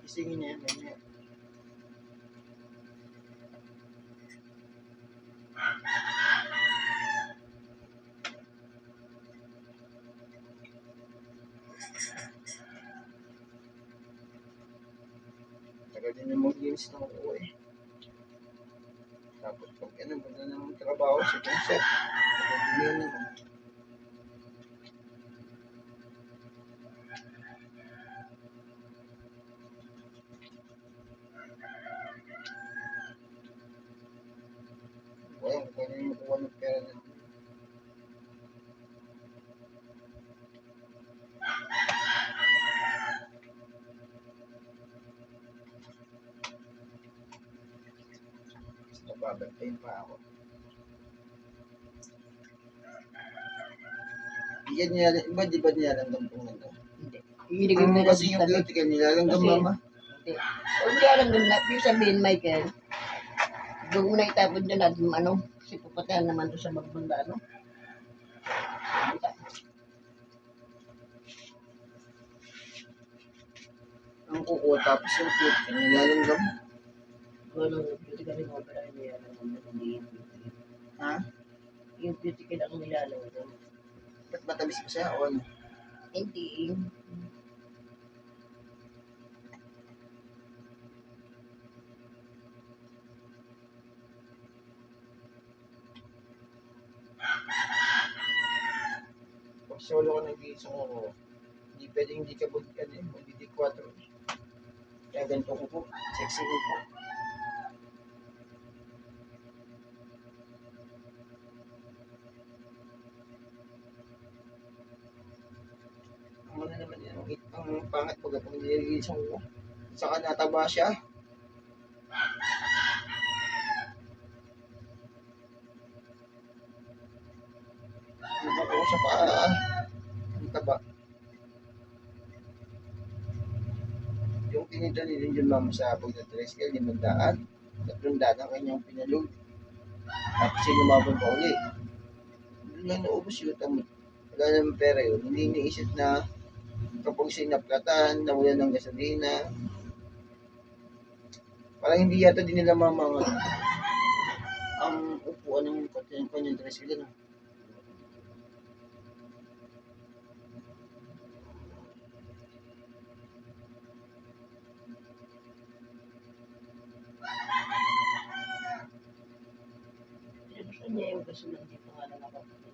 Isingin niya yan, ganyan. Tagal din yung mag-games na ako eh. Tapos pag ano, punta ng trabaho sa concert. Pag-games naman. Wala, kung ano yung kuha ng pera na. Mas nababantayin pa ako. Iyan niya, iba di ba nilalanggam kung ano? Hindi. Kasi yung cuticle nilalanggam Kasi- mama. Hindi. O hindi alam din na, yung sabihin, Michael, doon mo na itapon dyan at ano, kasi pupatayan naman doon sa magbanda, ano? Ang kukuha tapos yung cuticle nilalanggam. Kung ano, beauty ka rin opera, hindi yan ang hindi yung beauty. Ha? Yung beauty ka lang nilalaw doon. Ba't matamis ko siya o ano? Hindi. Pag solo ko nag-iisang ako, hindi pwedeng hindi ka bugyan eh, magdi-D4 eh. Kaya ganito ko po, sexy ko po. Ang ano naman yan, ang pangat pag nag-iisang ko. Saka nataba siya. Nabuko ko sa paa. Ang taba. Yung tinita ni Linjon Mama sa pagdatricycle, 500. 300 ang kanyang pinalog. Tapos sinumabon pa uli. Hindi lang naubos yun. Wala naman pera yun. Hindi iniisip na kapag sinaplatan, nawalan ng gasolina. Parang hindi yata din nila mamang ang upuan ng kanyang tricycle. No? Gusto niya yung kasunod dito nga lang ako.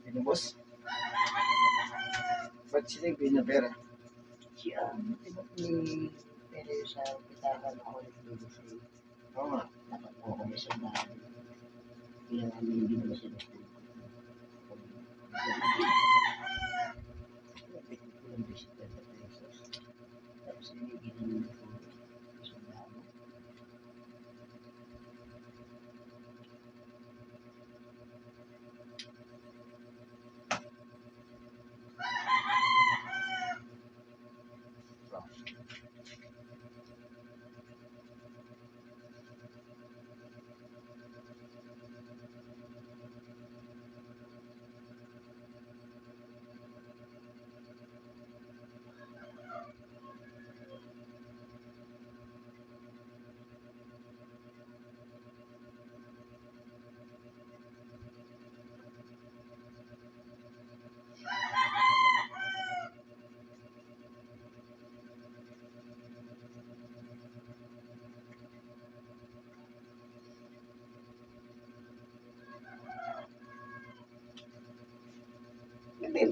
Binubos. Ba't sila yung binabera? Siya, di ba ni pero sa pitaka na ako nagtulo siya. Oo nga. Nakakuha kami sa bahay. Kaya kami hindi naman sila tulog. Nabit ko lang 20 pesos. Tapos binigyan namin ng tulog. Sa bahay.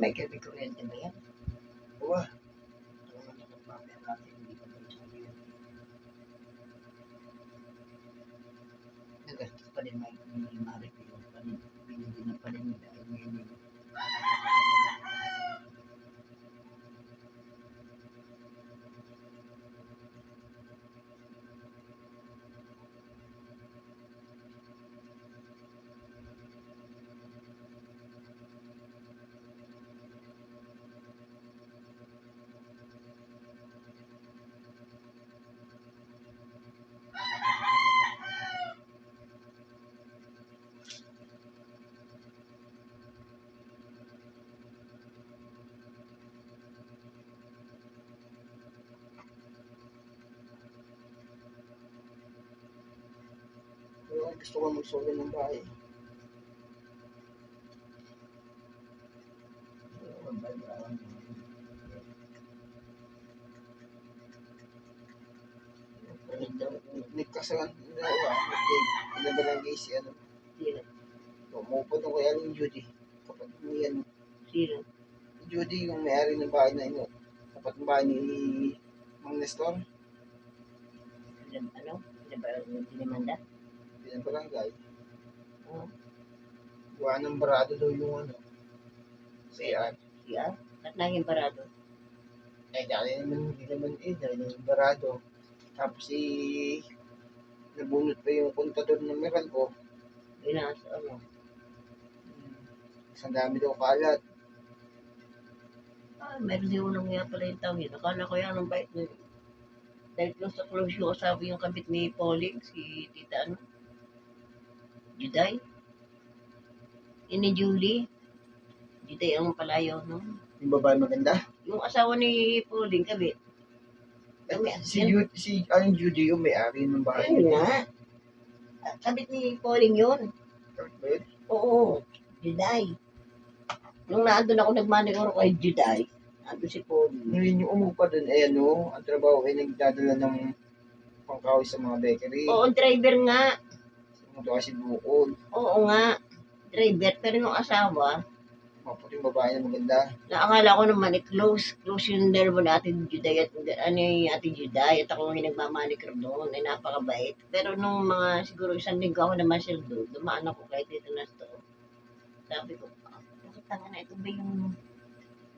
May gabi kuryente ba yan? Uwa. Ano naman nakapamaya natin, hindi pa ba sa kuryente? Nagastos pa rin may maripil pa rin. Binili na pa rin dahil ngayon. Gusto ko mag-solo ng bahay. Nagkasalan na pinabalagay si ano. Sino? Umupod ko kay Aling Judy. Kapatid ni ano. Sino? Judy yung may-ari ng bahay na ino. Kapatid ng bahay ni Mang Nestor. Ano? Pinamanda? Pinabalagay. Oo. Gawa ng barado daw yung ano. CR. Siya? At naging parado? Dahil naman, hindi naman dahil yung barado. Tapos nabunot pa yung kontador ng Meralco. Binasa ano? Isang dami daw kalat. Meron din unang nga pala yung tao yun. Akala ko yan ang bait na yun. Dahil close to close yung asawa yung kabit ni Pauling, si Tita ano? Juday? Ini Julie? Juday ang palayaw, no? Yung babae maganda. Yung asawa ni Pauling kabit. Si Aling Judy yung may-ari ng bahay. Ayun nga. Kabit ni Pauling yun. Oo. Juday. Nung naandun ako nagmanicure kay Juday, nandun si Pauling. Ngayon yung umupa dun, ang trabaho ay nagdadala ng pangkawi sa mga bakery. Oo, driver nga. Ito kasi bukod. Oo nga. Driver. Pero yung asawa, Maputing babae na maganda. naakala ko naman close yung nervo na Ate Juday at ano yung Ate Juday at ako yung nagmamanicure doon ay napakabait. Pero nung mga siguro isang linggo ako naman sila doon, dumaan ako kay Tito Nestor. Sabi ko, tanga na ito ba yung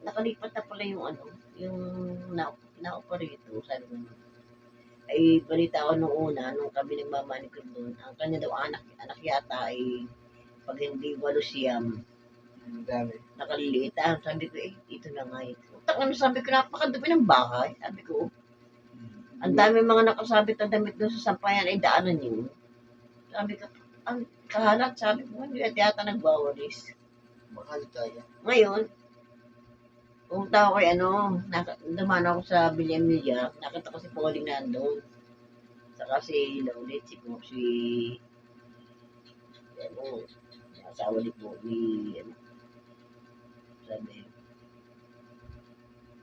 nakalipat na pala yung ano, yung na-operate. Sabi ko, ay balita ko nung una, nung kami nagmamanicure doon, ang kanya daw anak yata ay pag hindi 8 siyam, Ang dami. nakaliliit. Sabi ko, ito na nga ito. Tangan, sabi ko, napakadumi ng bahay. Sabi ko, ang dami mga nakasabit na damit doon sa sampayan ay daanan yun. Sabi ko, ang kahanap, sabi ko, hindi at yata nagwawalis. Mahal tayo. Ngayon, pumunta ako kay dumaan ako sa William Media, nakita ko si Pauling nandun. Saka si Laulit, si asawa ni Pauling,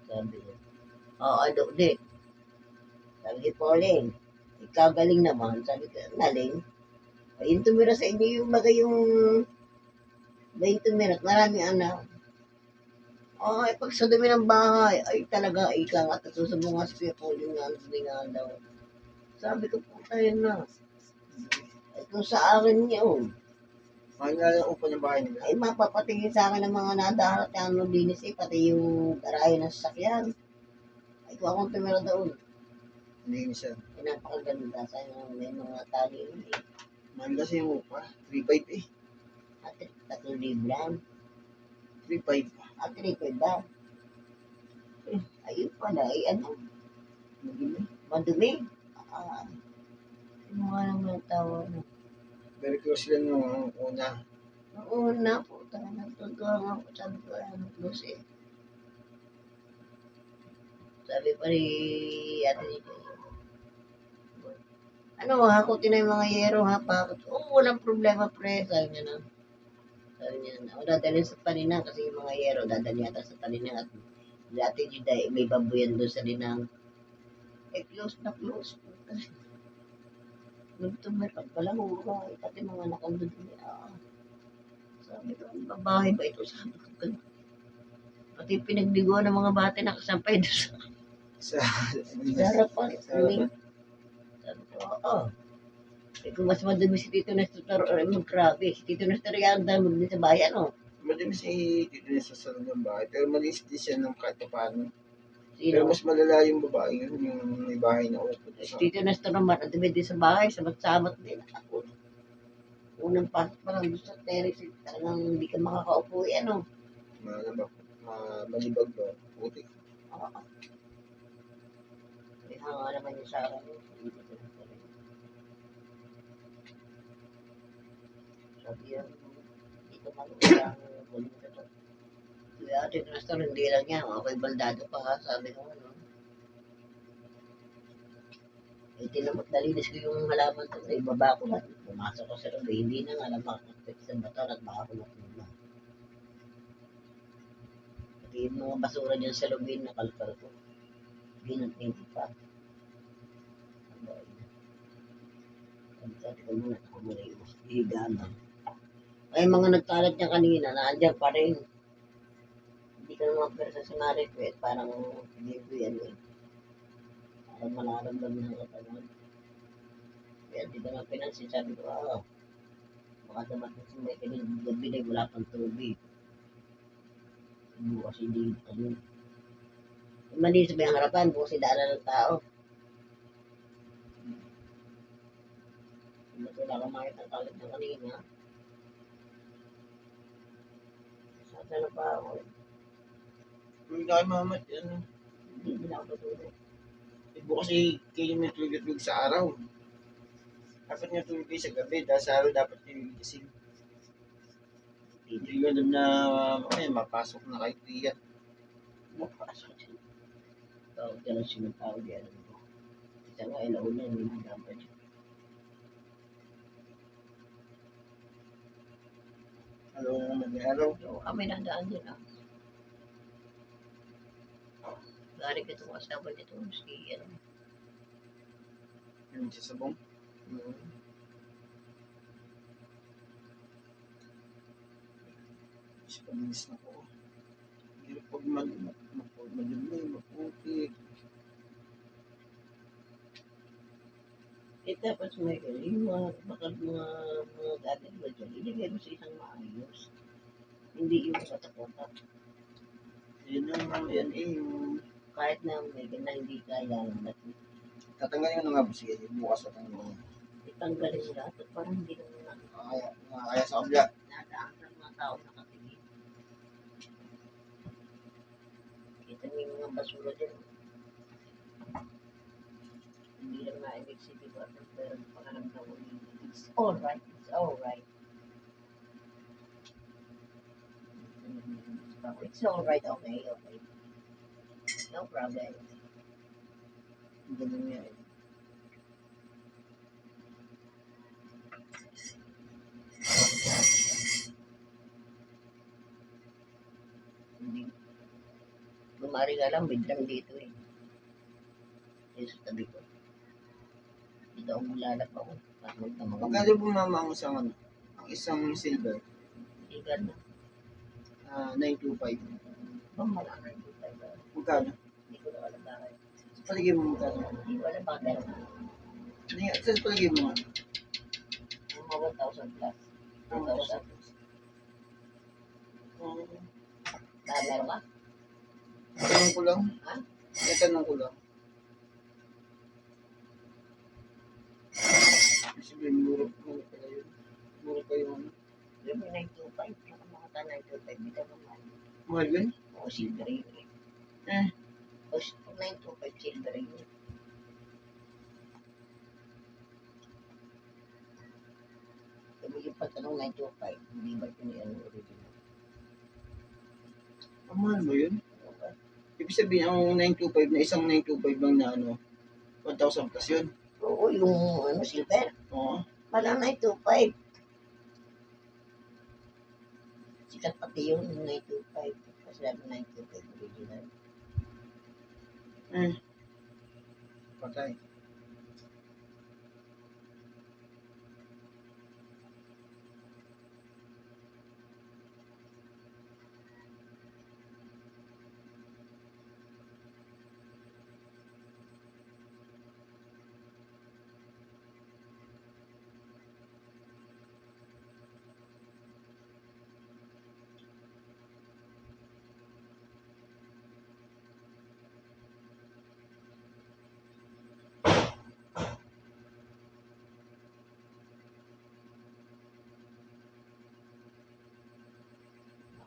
sabi ko, ano ulit. Sabi ni Pauling, ikaw galing naman. Sabi ko, galing. Ayun tumira sa inyo yung bagay yung 20 minutes, maraming anak. Ay, pag sa dumi ng bahay, ay talaga, ika nga, tatusabong nga sa Kuya Pauline nga, ang dumi nga daw. Sabi ko po tayo na. Ay, kung sa akin yun, Mahal nga lang upo ng bahay nila. ay mapapatingin sa akin ng mga nadaharap yung ano dinis eh, pati yung garahe ng sasakyan. Ay, kung akong tumira doon, Hindi siya. ay napakaganda sa may mga tali eh. Mahal kasi yung upa. 3.5 eh. At 3,000 lang. 3.5. At 3,000 ba? Ayun pala, ay ano, Madumi. madumi. Ah, ano nga naman ang tawa no? Very close sila nung una. Oo na po, natutuwa nga po, sabi ko, ano, close eh. Sabi pa rin, ate dito, ano, hakutin na yung mga yero, ha, pakot. Oo, walang problema, pre, sabi niya na. Sabi niya na, o dadalhin sa paninang kasi yung mga yero, dadalhin yata sa paninang at dati Juday, may babuyan doon sa linang. Eh, close na close. Nagtumiran pala, hura, pati mga anak ang doon. Sabi ko, babae ba ito? Sabi ko, ganun. Pati pinagdigo ng mga bata nakasampay doon sa Sa harapan. Sa harapan. Sabi ko, oo. Eh, kung mas madumi si Tito Nestor, grabe. Si Tito Nestor yan, dami din sa bayan, oh. Madumi si Tito niya sa salon ng bahay. Pero malinis din siya ng kahit pa paano. Sino? Pero mas malala yung babae yun, yung may bahay na upo. Si Tito Nestor naman, ang dumi din sa bahay, samat-samat din. Ako, unang pasok pa lang doon sa terrace, talagang hindi ka makakaupo, eh, ano. Malibag ba? Puti. Oo. May hanga naman yung sa akin. Sabi yan, dito malulang kulit ka to. Kaya ate, Nestor, hindi lang yan. Ako'y baldado pa ha, sabi ko ano. Eh, tinamot nalinis ko yung halaman ko. Eh, baba ko na. Pumasok ko sa loob. Eh, hindi na nga namakakit sa batar at baka ko na. Pati yung mga basura dyan sa loob, nakalkal ko. Ginat-ginat pa. Sabi ko muna, ako muna yung higaman. Ay, mga nagkalat niya kanina, naandyan pa rin. Hindi ka naman persa sa Maripet, parang hindi ko yan eh. Parang malaramdam ng katawan. Kaya di ko na pinansin, sabi ko, baka dapat na sa may gabi na wala pang tubig. Bukas hindi, ano. Mali sa may harapan, bukas idaanan ng tao. Ba't wala kang makita ang kalat ng kanina? Saan na pa ako? Kung hindi kayo mamat, yan. Hindi na ako tutulog. Bukas kayo may tulog sa araw. Dapat nga tulog kayo sa gabi. Dahil sa araw dapat kayo gising. Hindi ko alam na mapasok na kay Tia. Mapasok siya. Tawag ka lang siya ng tao di alam ko. Isa nga ilaw na, hindi mo dapat siya. Araw na naman may araw. So, kami nandaan din ah. Galing ito ang asawa nito si ano. Yung sa sabong. Mas pabilis na po. Hindi pag madumi, maputi. Eh tapos may yung mga gamit mo dyan, ilagay mo sa isang maayos. Hindi yung katakota. Yun ang yan yung Kahit na may na hindi kaya naman. tatanggalin mo na nga po sige. Bukas tatanggalin mo. Itanggalin mo lahat at parang hindi naman Kaya sa kabila. nadaan sa mga tao nakatingin. Kita mo yung mga basura dyan. Hindi lang na-ibig sabi ko at pero pangalamdaw ko it's alright, it's alright. It's alright, okay, okay. No problem. Ganun nga eh. Hindi. Lumari nga lang, biglang dito eh. Yung sa tabi ko. Dito ako malalap ako. Parang magdamag ako. Magkano bumama ang isang silver? Sigar na. 925. Bang malaki yung tutay ba? Magkano? Hindi ko na alam bakit. Sa paligid mo magkano? Hindi ko alam bakit meron. Sa paligid mo nga. Ang mga 1,000 plus. 2,000. Dahil meron ka? Tanong ko lang. Ha? Tanong ko lang. Sabihin, mura pala yun. Mura pa yung ano. Yung 925. Yung mga 925. Hindi ka naman. Mahal yun? Oo, silver yun eh. Eh. O, 925 silver yun. Sabi yung patanong 925. Hindi ba ito ni ano original? Ang mahal mo yun? Okay. Ibig sabihin, ang 925 na isang 925 lang na ano, 1,000 plus yun. Oo, yung ano, silver. Oo. Wala 925. Sikat pati yun, yung 925. Kasi sabi 925 original. Patay.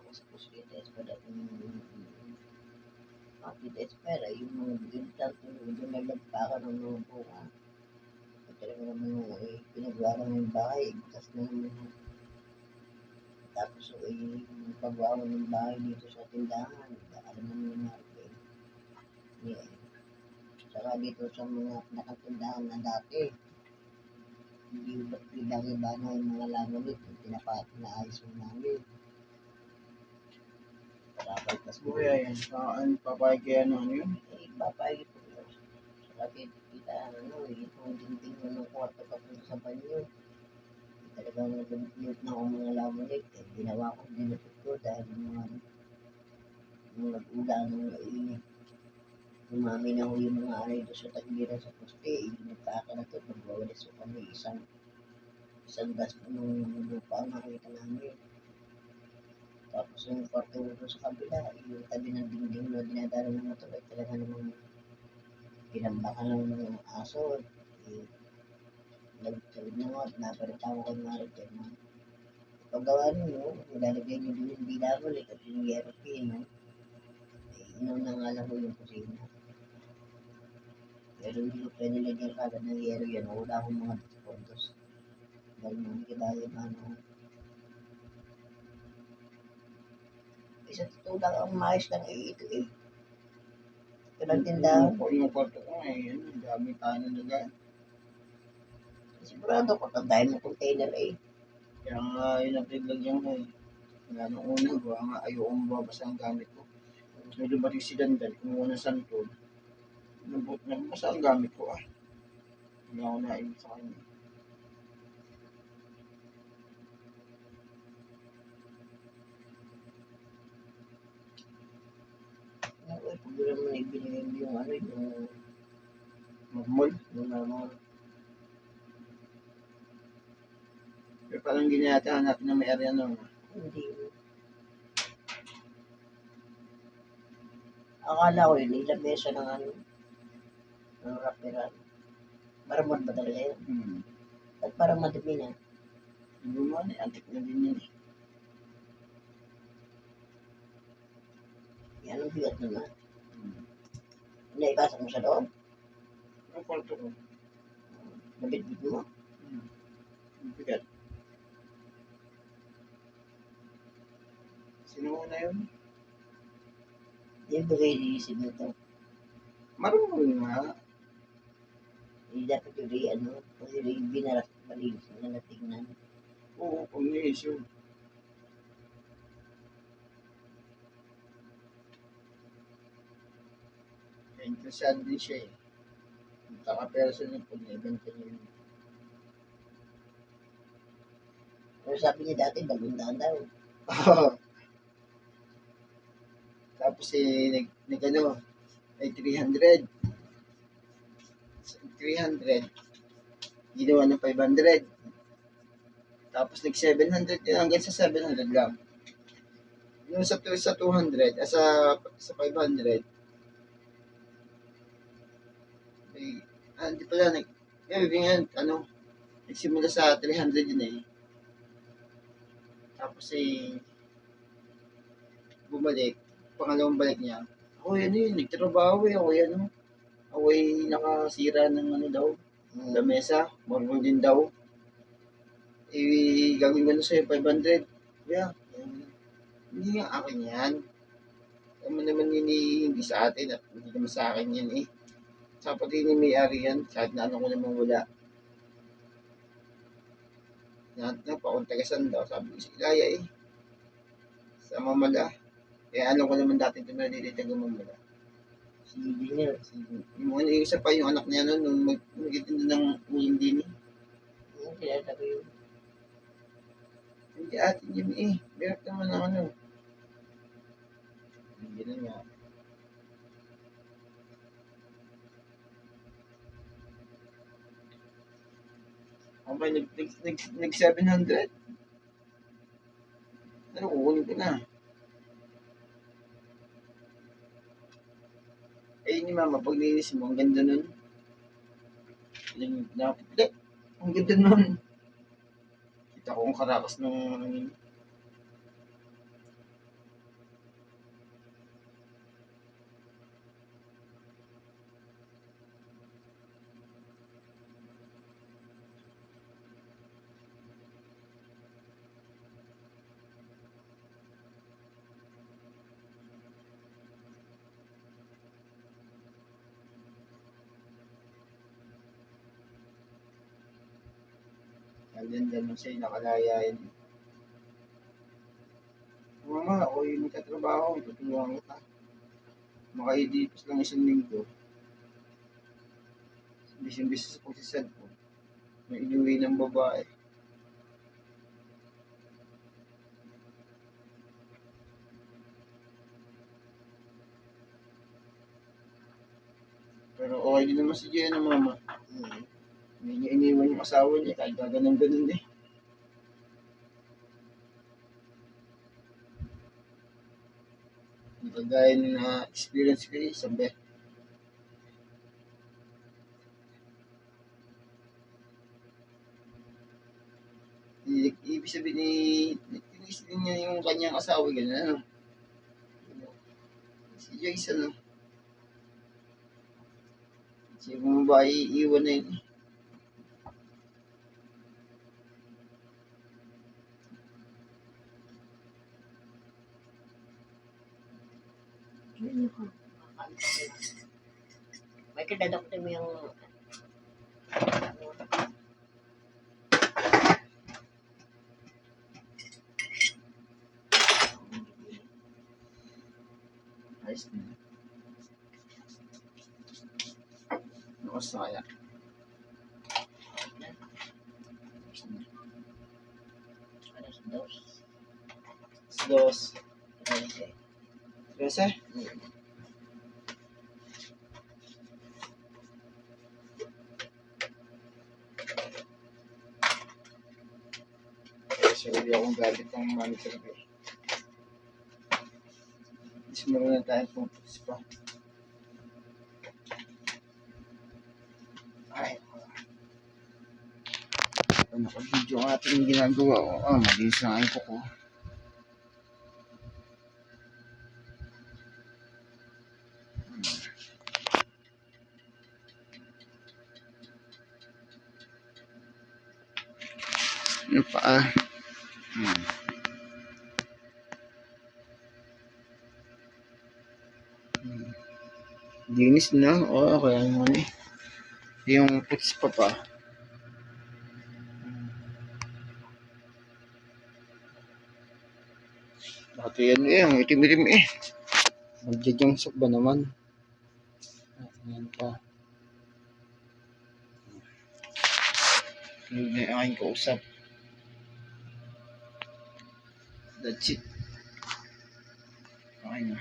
Tapos kita espera yung kita espera yung mga gintal yung nalagpakan ng mga bunga. At talaga naman yung pinagawa ng bahay. Tapos naman tapos paggawa ng bahay dito sa tindahan. Alam mo yung market. Yeah. Saka dito sa mga nakatindahan na dati. Hindi ba't pinag-iba na yung mga lamanit. Pinaayos mo namin. Tapos Buhay yan. Saan papayag kaya ano yun? papayag po yun. Saka kita ano, yung dingding mo ng kwarto papunta sa banyo. Talagang nag-mute na akong mga lamanit. Ginawa ko, dinapit ko dahil nung nag-ulan nung mainit. Umami na ho yung mga alay doon sa tagbiran sa poste. Nagkakalatot, magwawalis ko kami isang gas po nung lupa ang nakita namin. Tapos yung kwarto doon sa kabila, yung tabi ng dingding na dinadala ng motor ay talaga namang pinambakan ng mga aso. Nagtawid na nga at naparita ko kay Maritel na paggawa ninyo, nilalagay nyo din yung dinabalik at yung yero pino. Inom na nga lang ko yung kusina. Pero hindi ko pwede lagyan kagad ng yero yan. Wala akong mga dispontos. Dahil mga kibaya na ano. Isa totoo lang ang maayos lang ito eh. Walang tindahan. Yung kwarto ko ngayon, ang dami tayo ng lugar. Sigurado ko tandahin mo container eh. Kaya nga yun ang pinaglagyan ko eh. Kaya nung una, gawa nga ayokong mababasa ang gamit ko. May dumating si Dandal, kumuha ng santol. Nabasa ang gamit ko ah. Hindi ako naibig sa kanya. Ako eh, pag wala mo na ibinigay mo yung ano, yung Magmol. normal. Pero parang ginayatahan natin na may area nun. Hindi. Akala ko yun, ilang beso ng ano, ng rapiran. Maramot ba talaga yun? At parang madumi na. Hindi mo na, antik na din yun eh. Yan ang bigat naman. Naipasok mo sa loob. Ang kwarto ko. Nabitbit mo. Ang bigat. Sino na yun? Hindi ba kayo iisip nito? Marunong nga. Hindi dapat yung ano, kasi binarak malinis na natingnan. Oo, kung ni-issue. Interesado din siya eh. Taka-person yung pag-evento niya yun. Pero sabi niya dati, 200 daw. Tapos ano, ay 300. 300. Ginawa ng 500. Tapos nag-700 din hanggang sa 700 lang. Yung sa 200, sa 500, hindi pala, nagsimula sa 300 yun eh. Tapos bumalik, pangalawang balik niya. Ako yun, nagtrabaho ako yan. Ako nakasira ng daw, lamesa, marunong din daw. Gagawin ko na sa'yo, 500. Yeah. Hindi nga akin yan. Alam naman yun hindi sa atin at hindi naman sa akin yan eh. Sa pati ni may-ari yan, kahit na ano ko naman wala. Pakuntagasan daw, sabi ko si Ilaya eh. Sa mamala. Kaya alam ko naman dati ito na nilitag ng mamala. Sige niya. Yung isa pa yung anak niya noon, nung magtitinda ng uling din eh. Kaya sabi yun. Hindi atin yun eh. Birak naman ang ano. Hindi na nga. Okay, nag 700. Ano, kukunin ko na. Ni mama, pag linis mo, ang ganda nun. Ang ganda nun. Kita ko ang karakas ng Ganda nun sa'yo, nakalaya yun. Mama, ako yung nagtatrabaho, tutulungan kita. Makaidipos lang isang linggo. Bisin-bisin sa pagsisad ko. May inuwi ng babae. Pero okay din naman si Jenna, mama. Hindi niya iniwan yung asawa niya, kahit ganun eh. Hindi kagaya na experience ko eh, sabi. Ibig sabihin tinis din niya yung kanyang asawa, gano'n, ano? Si Jason, si mga babae, iiwan na yun. May kadadok mo yung Ayos na. Nakas na kaya. alas 2. Dos. 13. 13? Sorry akong gamit ng monitor ko. Mas marunong tayo pupuntis pa. Ay. Naka-video ang ating ginagawa ko. Malinis na ngayon ko. Ano pa Linis na. Kaya naman eh. Yung puts pa. Dati yan eh, ang itim-itim eh. Magjajangsok ba naman? Ayan pa. Hindi na aking kausap. That's it. Okay na.